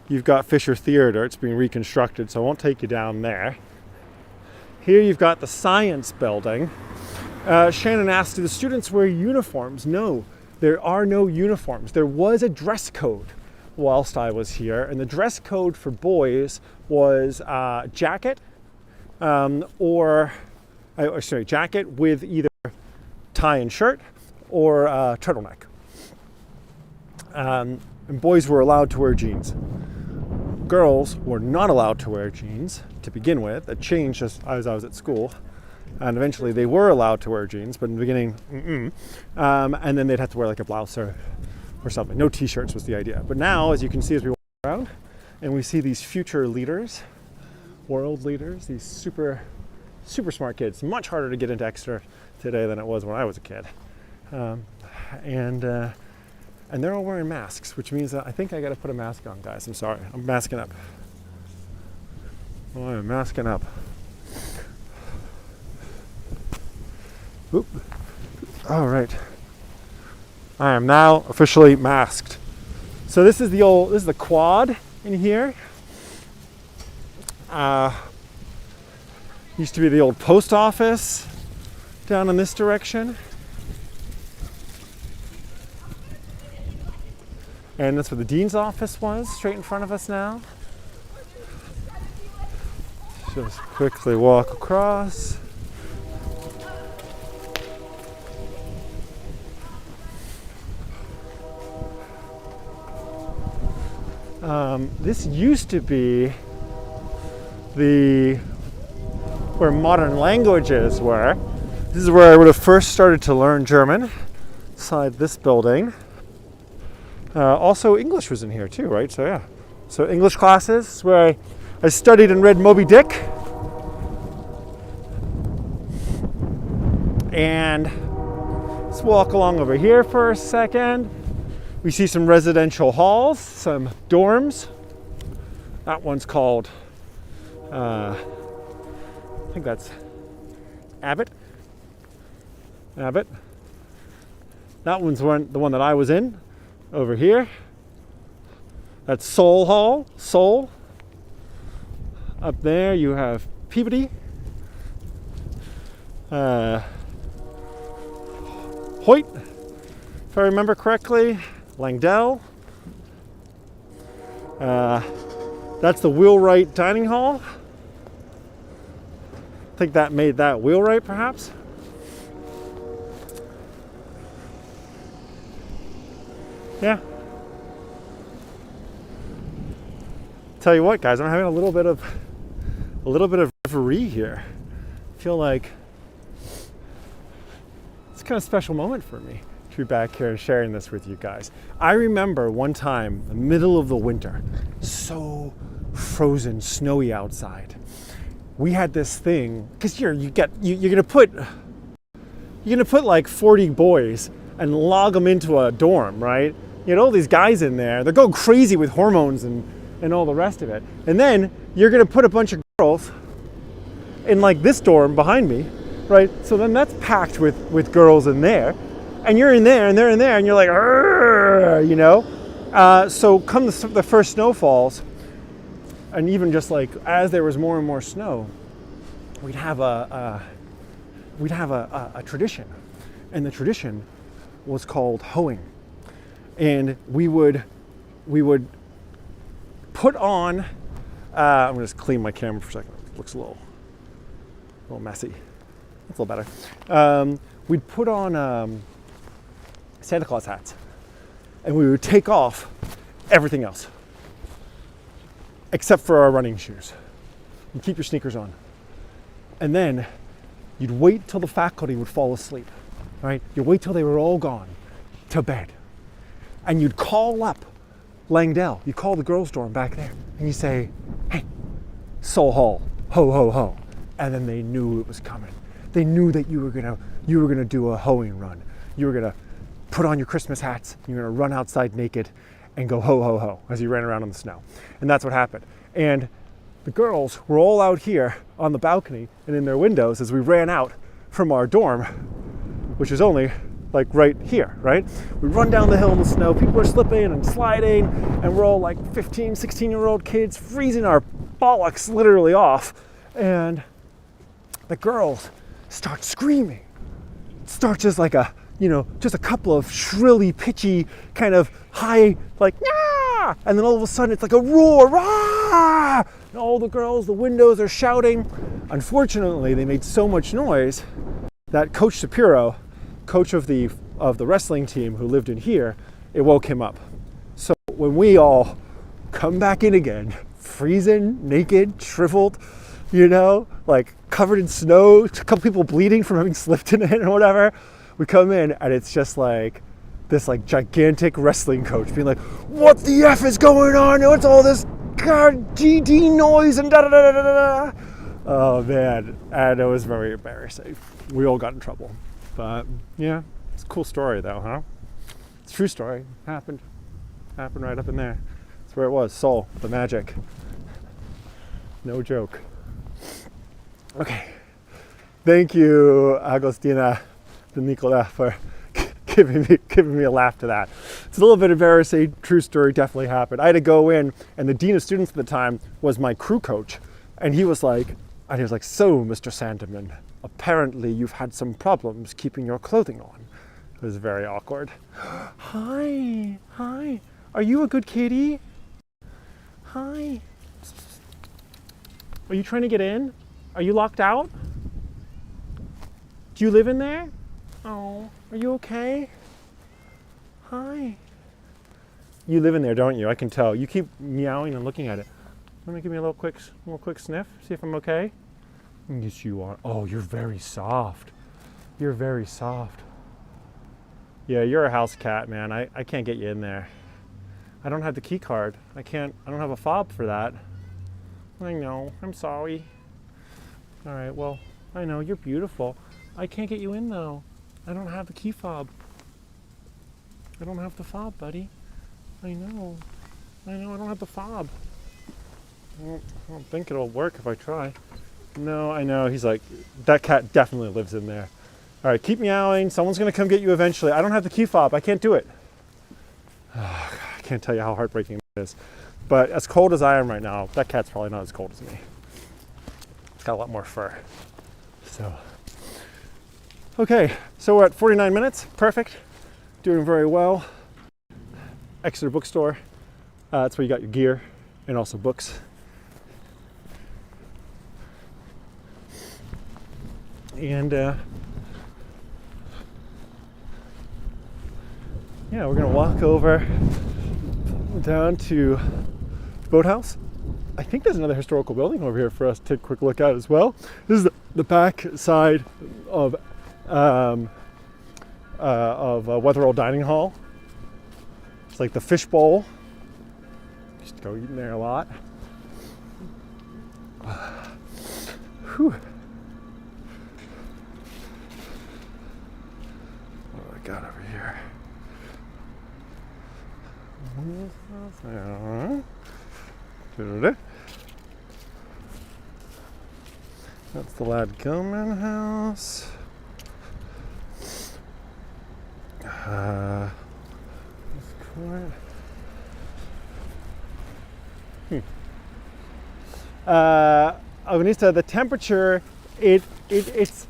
Speaker 1: you've got Fisher Theater. It's being reconstructed, so I won't take you down there. Here you've got the Science Building. Shannon asked, do the students wear uniforms? No, there are no uniforms. There was a dress code whilst I was here, and the dress code for boys was jacket jacket with either tie and shirt or turtleneck. And boys were allowed to wear jeans. Girls were not allowed to wear jeans to begin with. That changed as I was at school. And eventually they were allowed to wear jeans, but in the beginning, and then they'd have to wear like a blouse or something. No t-shirts was the idea. But now, as you can see as we walk around, and we see these future leaders, world leaders, these super smart kids. Much harder to get into Exeter today than it was when I was a kid. And they're all wearing masks, which means that I think I got to put a mask on, guys. I'm sorry. I'm masking up. Oh, I'm masking up. Oop. All right. I am now officially masked. So this is the quad in here. Used to be the old post office down in this direction. And that's where the dean's office was, straight in front of us now. Just quickly walk across. This used to be where modern languages were. This is where I would have first started to learn German, inside this building. Also English was in here too, right? So yeah. So English classes is where I studied and read Moby Dick. And let's walk along over here for a second. We see some residential halls, some dorms. That one's called, I think that's Abbott. That one's the one that I was in, over here. That's Soul Hall, Soul. Up there you have Peabody. Hoyt, if I remember correctly. Langdell. That's the Wheelwright Dining Hall. I think that made that Wheelwright, perhaps. Yeah, Tell you what, guys, I'm having a little bit of reverie here. I feel like it's kind of a special moment for me to be back here and sharing this with you guys. I remember one time, the middle of the winter, so frozen, snowy outside. We had this thing, because you're gonna put like 40 boys and log them into a dorm, right? You had all these guys in there. They're going crazy with hormones and all the rest of it. And then you're gonna put a bunch of girls in like this dorm behind me, right? So then that's packed with girls in there, and you're in there and they're in there, and you're like, you know? So come the first snow falls, and even just like as there was more and more snow, we'd have a tradition, and the tradition was called hoeing, and we would put on. I'm gonna just clean my camera for a second. It looks a little messy. That's a little better. We'd put on Santa Claus hats, and we would take off everything else except for our running shoes. You keep your sneakers on, and then you'd wait till the faculty would fall asleep, right? You'd wait till they were all gone to bed, and you'd call up Langdell. You call the girls' dorm back there, and you say, "Hey, Soul Hall, ho ho ho," and then they knew it was coming. They knew that you were gonna do a hoeing run. You were gonna put on your Christmas hats. You're gonna run outside naked and go ho ho ho as you ran around in the snow, and that's what happened. And the girls were all out here on the balcony and in their windows as we ran out from our dorm, which is only like right here, right? We run down the hill in the snow, people are slipping and sliding, and we're all like 15, 16-year-old kids freezing our bollocks literally off. And the girls start screaming. It starts as like a, just a couple of shrilly, pitchy, kind of high, like, nah! And then all of a sudden it's like a roar, rah! And all the girls, the windows are shouting. Unfortunately, they made so much noise that Coach Shapiro, coach of the wrestling team who lived in here, it woke him up. So when we all come back in again, freezing, naked, shriveled, like covered in snow, a couple people bleeding from having slipped in it or whatever, we come in and it's just like this like gigantic wrestling coach being like, "What the F is going on? What's all this GD noise and da da da da da?" Oh man, and it was very embarrassing. We all got in trouble. But yeah, it's a cool story though, huh? It's a true story. Happened right up in there. That's where it was. Seoul, the magic. No joke. Okay. Thank you, Agostina de Nicola, for giving me a laugh to that. It's a little bit embarrassing. True story, definitely happened. I had to go in, and the dean of students at the time was my crew coach, and he was like, "So, Mr. Sandeman, apparently you've had some problems keeping your clothing on." It was very awkward. Hi. Are you a good kitty? Hi. Are you trying to get in? Are you locked out? Do you live in there? Oh, are you okay? Hi. You live in there, don't you? I can tell. You keep meowing and looking at it. Let me give me a little quick sniff, see if I'm okay. Yes, you are. Oh, you're very soft. You're very soft. Yeah, you're a house cat, man. I can't get you in there. I don't have the key card. I don't have a fob for that. I know. I'm sorry. All right, well, I know. You're beautiful. I can't get you in, though. I don't have the key fob. I don't have the fob, buddy. I know. I don't have the fob. I don't think it'll work if I try. No, I know. He's like, that cat definitely lives in there. All right, keep meowing. Someone's going to come get you eventually. I don't have the key fob. I can't do it. Oh, I can't tell you how heartbreaking it is. But as cold as I am right now, that cat's probably not as cold as me. It's got a lot more fur. So, okay, so we're at 49 minutes. Perfect. Doing very well. Exeter Bookstore. That's where you got your gear and also books. And yeah, we're gonna walk over down to Boathouse I think there's another historical building over here for us to take a quick look at as well. This is the back side of Wetherell Dining Hall. It's like the fishbowl. Used to go eating there a lot. Whew. What do I got over here? That's the lad Gilman House. Agonista, the temperature, it is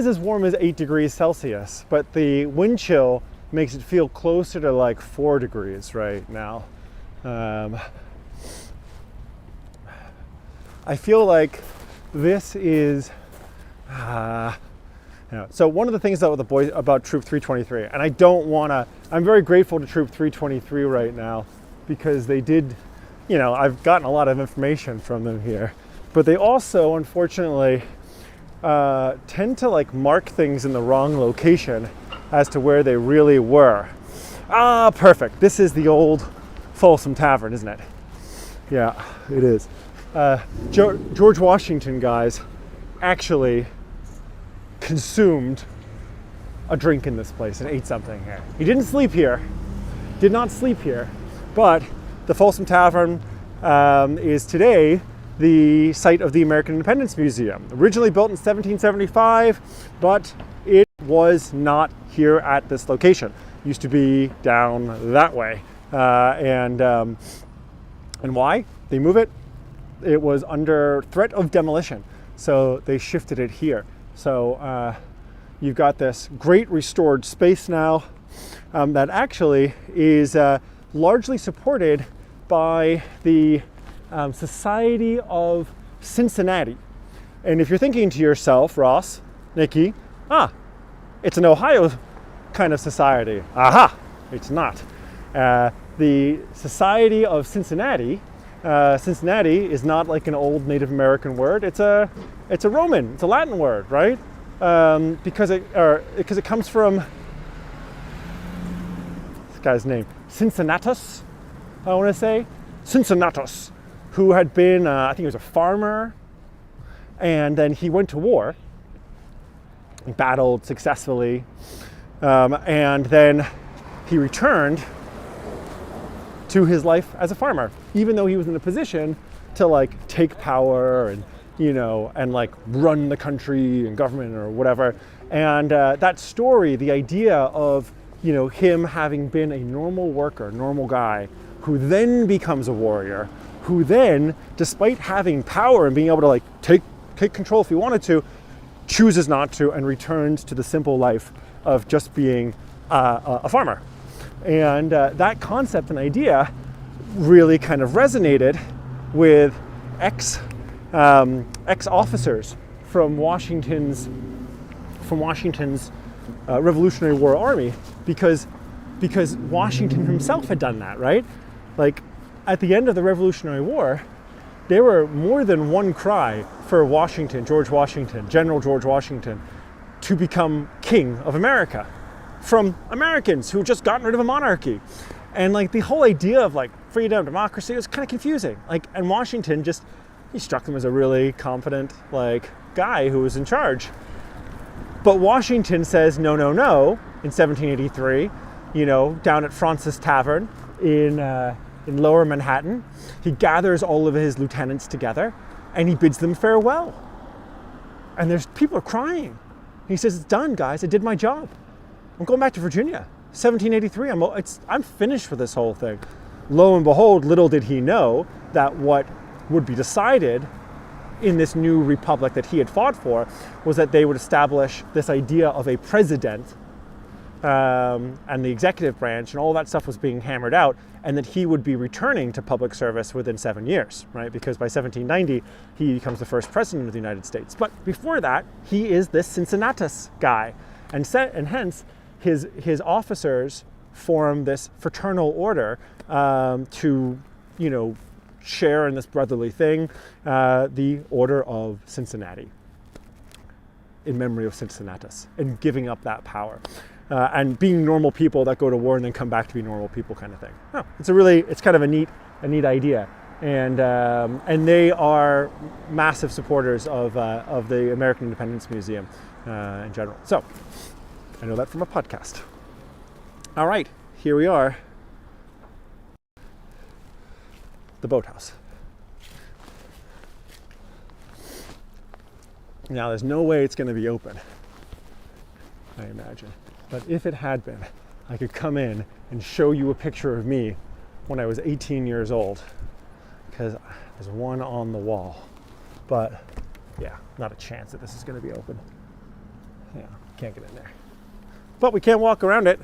Speaker 1: as warm as 8 degrees Celsius, but the wind chill makes it feel closer to like 4 degrees right now. I feel like this is, so one of the things about the boys about Troop 323, and I'm very grateful to Troop 323 right now because they did, I've gotten a lot of information from them here, but they also, unfortunately, tend to like mark things in the wrong location as to where they really were. Ah, perfect. This is the old Folsom Tavern, isn't it? Yeah, it is. George Washington, guys, actually consumed a drink in this place and ate something here. He did not sleep here, but the Folsom Tavern is today the site of the American Independence Museum. Originally built in 1775, but it was not here at this location. It used to be down that way. And why? They move it. It was under threat of demolition, so they shifted it here. So you've got this great restored space now that actually is largely supported by the Society of Cincinnati. And if you're thinking to yourself, Ross, Nikki, it's an Ohio kind of society. Aha, it's not. The Society of Cincinnati, Cincinnati is not like an old Native American word. It's a Roman, it's a Latin word, right? Because it comes from this guy's name, Cincinnatus, I want to say. Cincinnatus, who had been, I think he was a farmer, and then he went to war, he battled successfully, and then he returned to his life as a farmer, even though he was in a position to like take power and and like run the country and government or whatever. And that story, the idea of him having been a normal worker, normal guy, who then becomes a warrior, who then, despite having power and being able to like take control if he wanted to, chooses not to and returns to the simple life of just being a farmer. And that concept and idea really kind of resonated with ex-officers from Washington's Revolutionary War Army, because Washington himself had done that, right? Like at the end of the Revolutionary War, there were more than one cry for Washington, General George Washington, to become king of America from Americans who had just gotten rid of a monarchy. And like the whole idea of like freedom, democracy was kind of confusing. Like, and Washington he struck them as a really competent like guy who was in charge. But Washington says no in 1783, down at Francis Tavern in Lower Manhattan. He gathers all of his lieutenants together and he bids them farewell. And people are crying. He says, "It's done, guys. I did my job. I'm going back to Virginia. 1783. I'm finished with this whole thing." Lo and behold, little did he know that what would be decided in this new republic that he had fought for was that they would establish this idea of a president and the executive branch, and all that stuff was being hammered out, and that he would be returning to public service within 7 years, right? Because by 1790, he becomes the first president of the United States. But before that, he is this Cincinnatus guy, and hence his officers form this fraternal order to, share in this brotherly thing, the Order of Cincinnati, in memory of Cincinnatus, and giving up that power. And being normal people that go to war and then come back to be normal people kind of thing. Oh, it's kind of a neat idea. And they are massive supporters of the American Independence Museum in general. So I know that from a podcast. All right, here we are. The Boathouse. Now there's no way it's going to be open, I imagine. But if it had been, I could come in and show you a picture of me when I was 18 years old, because there's one on the wall. But yeah, not a chance that this is going to be open. Yeah, can't get in there. But we can't walk around it.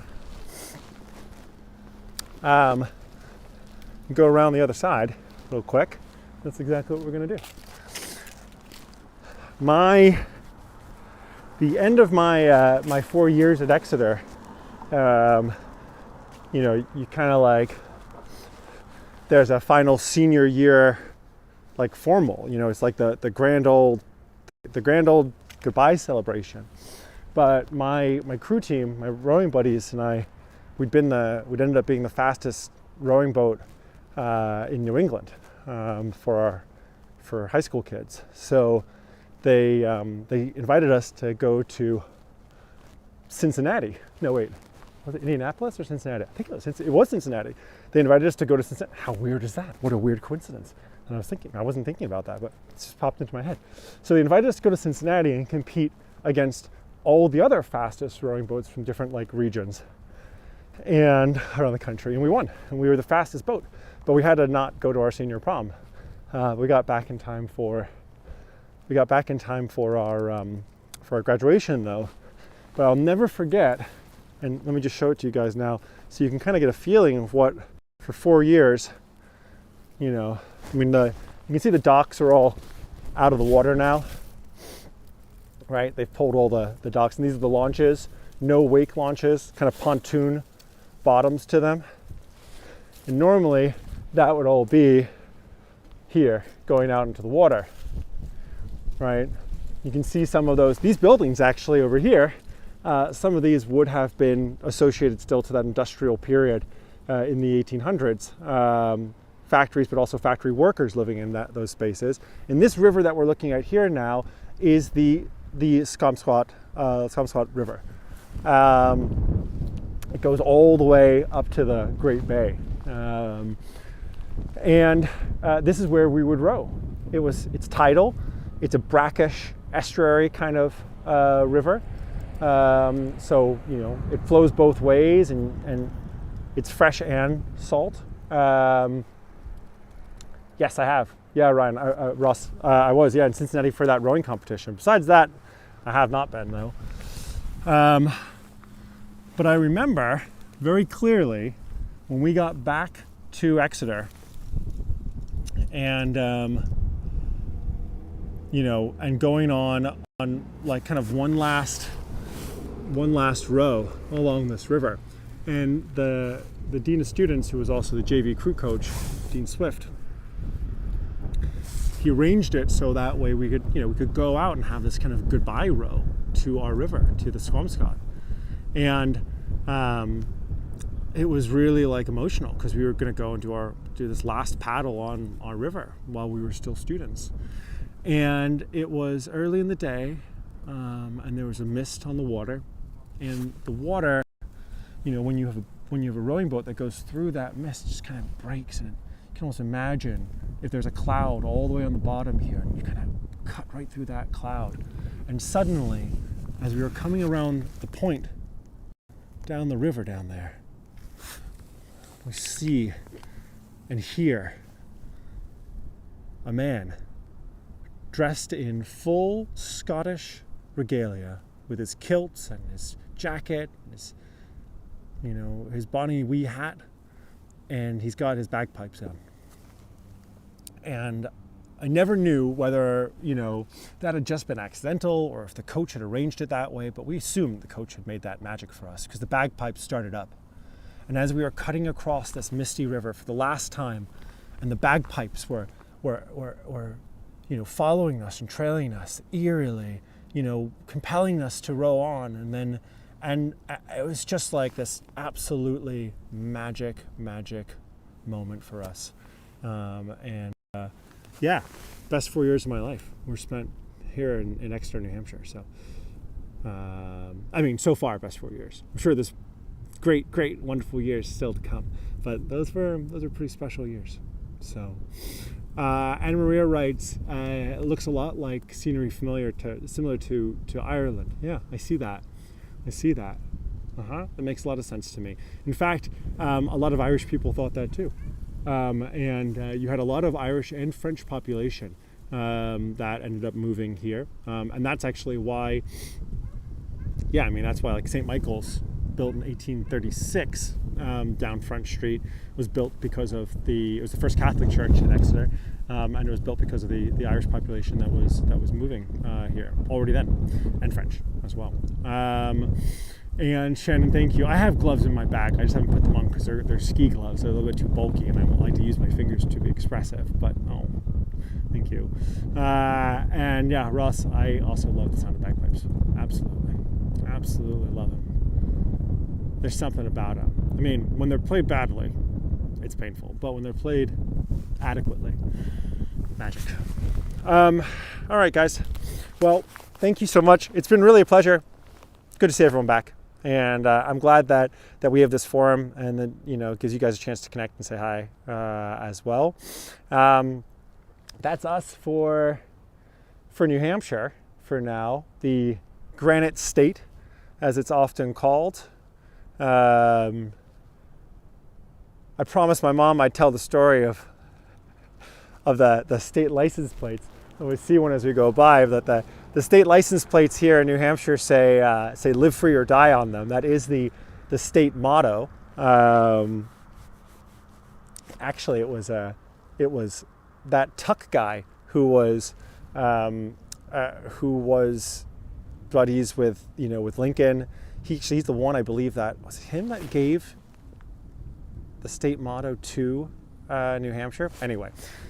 Speaker 1: Go around the other side real quick. That's exactly what we're going to do. The end of my 4 years at Exeter, you kind of like, there's a final senior year, like formal, it's like the grand old goodbye celebration. But my crew team, my rowing buddies and I, we'd ended up being the fastest rowing boat in New England for high school kids. So they invited us to go to Cincinnati. No, wait, was it Indianapolis or Cincinnati? I think it was Cincinnati. They invited us to go to Cincinnati. How weird is that? What a weird coincidence. And I wasn't thinking about that, but it just popped into my head. So they invited us to go to Cincinnati and compete against all the other fastest rowing boats from different regions and around the country, and we won. And we were the fastest boat, but we had to not go to our senior prom. We got back in time for our graduation though. But I'll never forget, and let me just show it to you guys now so you can kind of get a feeling of what, for 4 years, you can see the docks are all out of the water now, right? They've pulled all the docks, and these are the launches, no wake launches, kind of pontoon bottoms to them. And normally that would all be here going out into the water, right? You can see some of these buildings actually over here. Some of these would have been associated still to that industrial period in the 1800s. Factories, but also factory workers living in those spaces. And this river that we're looking at here now is the Scrumscott River. It goes all the way up to the Great Bay. And this is where we would row. It's tidal. It's a brackish estuary kind of river. So, it flows both ways, and it's fresh and salt. Yes, I have. Yeah, Ryan, Ross, I was, in Cincinnati for that rowing competition. Besides that, I have not been, though. But I remember very clearly when we got back to Exeter and, and going on like kind of one last row along this river. And the Dean of Students, who was also the JV crew coach, Dean Swift, he arranged it so that way we could go out and have this kind of goodbye row to our river, to the Scrumscott. And it was really emotional, because we were going to go and do this last paddle on our river while we were still students. And it was early in the day, and there was a mist on the water. And the water, when you have a rowing boat that goes through that mist, just kind of breaks, and you can almost imagine if there's a cloud all the way on the bottom here, and you kind of cut right through that cloud. And suddenly, as we were coming around the point down the river down there, we see and hear a man dressed in full Scottish regalia with his kilts and his jacket and his bonny wee hat, and he's got his bagpipes on. And I never knew whether, that had just been accidental or if the coach had arranged it that way, but we assumed the coach had made that magic for us, because the bagpipes started up. And as we were cutting across this misty river for the last time, and the bagpipes were following us and trailing us eerily, compelling us to row on, and it was just like this absolutely magic moment for us, best 4 years of my life were spent here in Exeter, New Hampshire. So, so far, best 4 years. I'm sure there's great, wonderful years still to come, but those are pretty special years. So, Anna Maria writes, it looks a lot like scenery similar to Ireland. Yeah, I see that. That makes a lot of sense to me. In fact, a lot of Irish people thought that too. And you had a lot of Irish and French population that ended up moving here. And that's actually why, that's why like St. Michael's, built in 1836 down Front Street, was built because of it was the first Catholic church in Exeter, and it was built because of the Irish population that was moving here already then, and French as well. And Shannon, thank you. I have gloves in my bag. I just haven't put them on because they're ski gloves. They're a little bit too bulky, and I don't like to use my fingers to be expressive. But thank you. And yeah, Ross, I also love the sound of bagpipes. Absolutely love them. There's something about them. I mean, when they're played badly, it's painful. But when they're played adequately, magic. All right, guys. Well, thank you so much. It's been really a pleasure. Good to see everyone back. And I'm glad that we have this forum, and that it gives you guys a chance to connect and say hi as well. That's us for New Hampshire for now, the Granite State, as it's often called. I promised my mom I'd tell the story of the state license plates. And we see one as we go by, that the state license plates here in New Hampshire say "Live free or die" on them. That is the state motto. Actually, it was that Tuck guy who was buddies with Lincoln. He's the one, I believe, that was him that gave the state motto to New Hampshire. Anyway,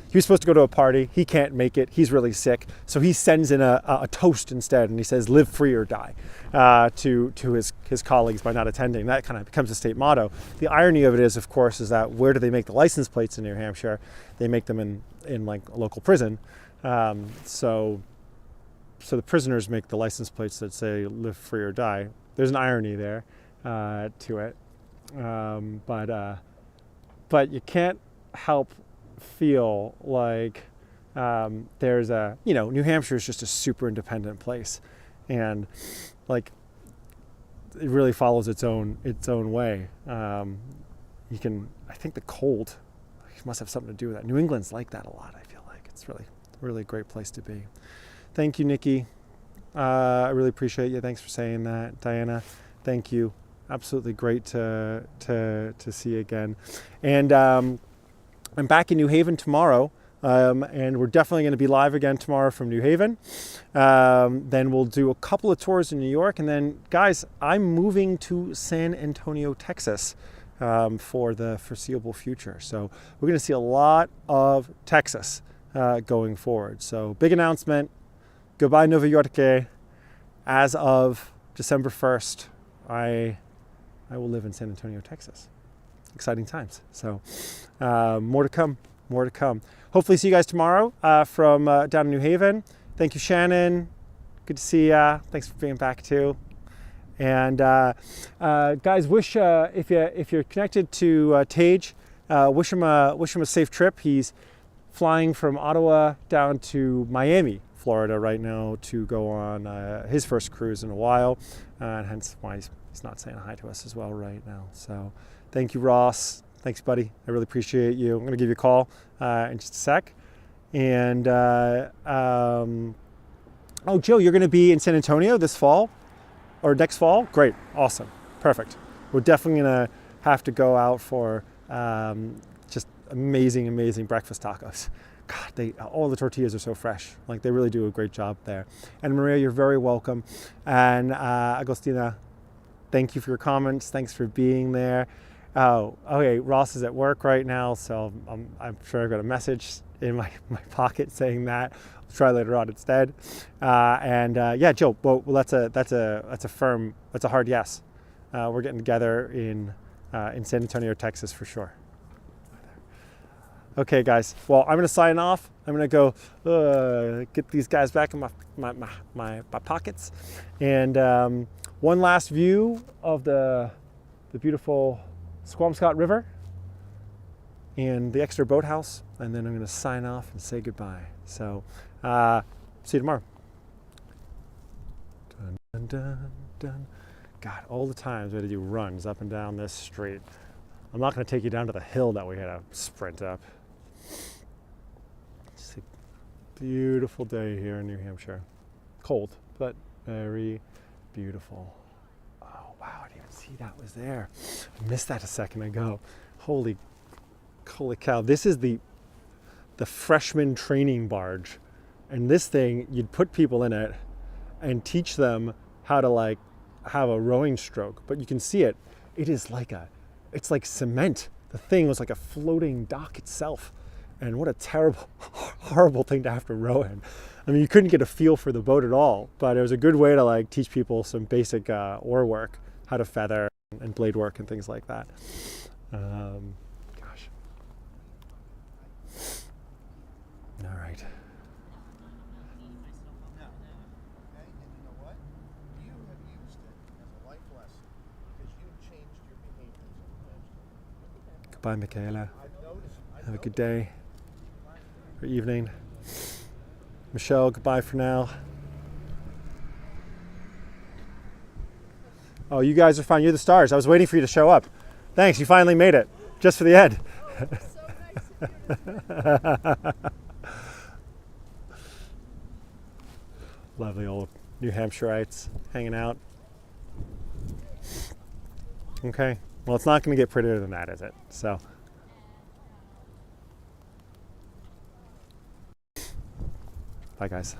Speaker 1: he was supposed to go to a party. He can't make it. He's really sick. So he sends in a toast instead, and he says, "Live free or die," to his colleagues by not attending. That kind of becomes the state motto. The irony of it is, of course, is that where do they make the license plates in New Hampshire? They make them in like a local prison. So the prisoners make the license plates that say "Live free or die." There's an irony there to it. But you can't help feel like there's New Hampshire is just a super independent place, and like it really follows its own way. I think the cold must have something to do with that. New England's like that a lot. I feel like it's really a great place to be. Thank you, Nikki. I really appreciate you. Thanks for saying that. Diana, thank you. Absolutely great to see you again. And I'm back in New Haven tomorrow, and we're definitely going to be live again tomorrow from New Haven. Then we'll do a couple of tours in New York, and then, guys, I'm moving to San Antonio, Texas, for the foreseeable future. So we're going to see a lot of Texas going forward. So big announcement. Goodbye, Nova York. As of December 1st, I will live in San Antonio, Texas. Exciting times. So more to come. Hopefully see you guys tomorrow from down in New Haven. Thank you, Shannon. Good to see ya. Thanks for being back too. And guys, wish if you're connected to Tage, wish him a safe trip. He's flying from Ottawa down to Miami, Florida right now to go on his first cruise in a while, and hence why he's not saying hi to us as well right now. So thank you, Ross. Thanks, buddy. I really appreciate you. I'm going to give you a call in just a sec. And Joe, you're going to be in San Antonio this fall or next fall? Great. Awesome. Perfect. We're definitely going to have to go out for just amazing breakfast tacos. God, all the tortillas are so fresh. Like, they really do a great job there. And Maria, you're very welcome. And Agostina, thank you for your comments. Thanks for being there. Oh, okay. Ross is at work right now, so I'm sure I got a message in my pocket saying that. I'll try later on instead. Yeah, Joe. Well, that's a hard yes. We're getting together in San Antonio, Texas, for sure. Okay, guys. Well, I'm gonna sign off. I'm gonna go get these guys back in my pockets, and one last view of the beautiful Scrumscott River and the Exeter Boathouse, and then I'm going to sign off and say goodbye. So, see you tomorrow. Dun, dun, dun, dun. God, all the times we had to do runs up and down this street. I'm not going to take you down to the hill that we had to sprint up. It's a beautiful day here in New Hampshire. Cold, but very beautiful. Oh, wow, I didn't even see that was there. I missed that a second ago. Holy cow. This is the freshman training barge. And this thing, you'd put people in it and teach them how to like have a rowing stroke. But you can see it. It is like it's like cement. The thing was like a floating dock itself. And what a terrible, horrible thing to have to row in. I mean, you couldn't get a feel for the boat at all, but it was a good way to like teach people some basic oar work, how to feather and blade work and things like that. Gosh. All right. Goodbye, Michaela. Have a good day or evening. Michelle, goodbye for now. Oh, you guys are fine. You're the stars. I was waiting for you to show up. Thanks. You finally made it. Just for the end. Lovely old New Hampshireites hanging out. Okay. Well, it's not going to get prettier than that, is it? So. Bye, guys.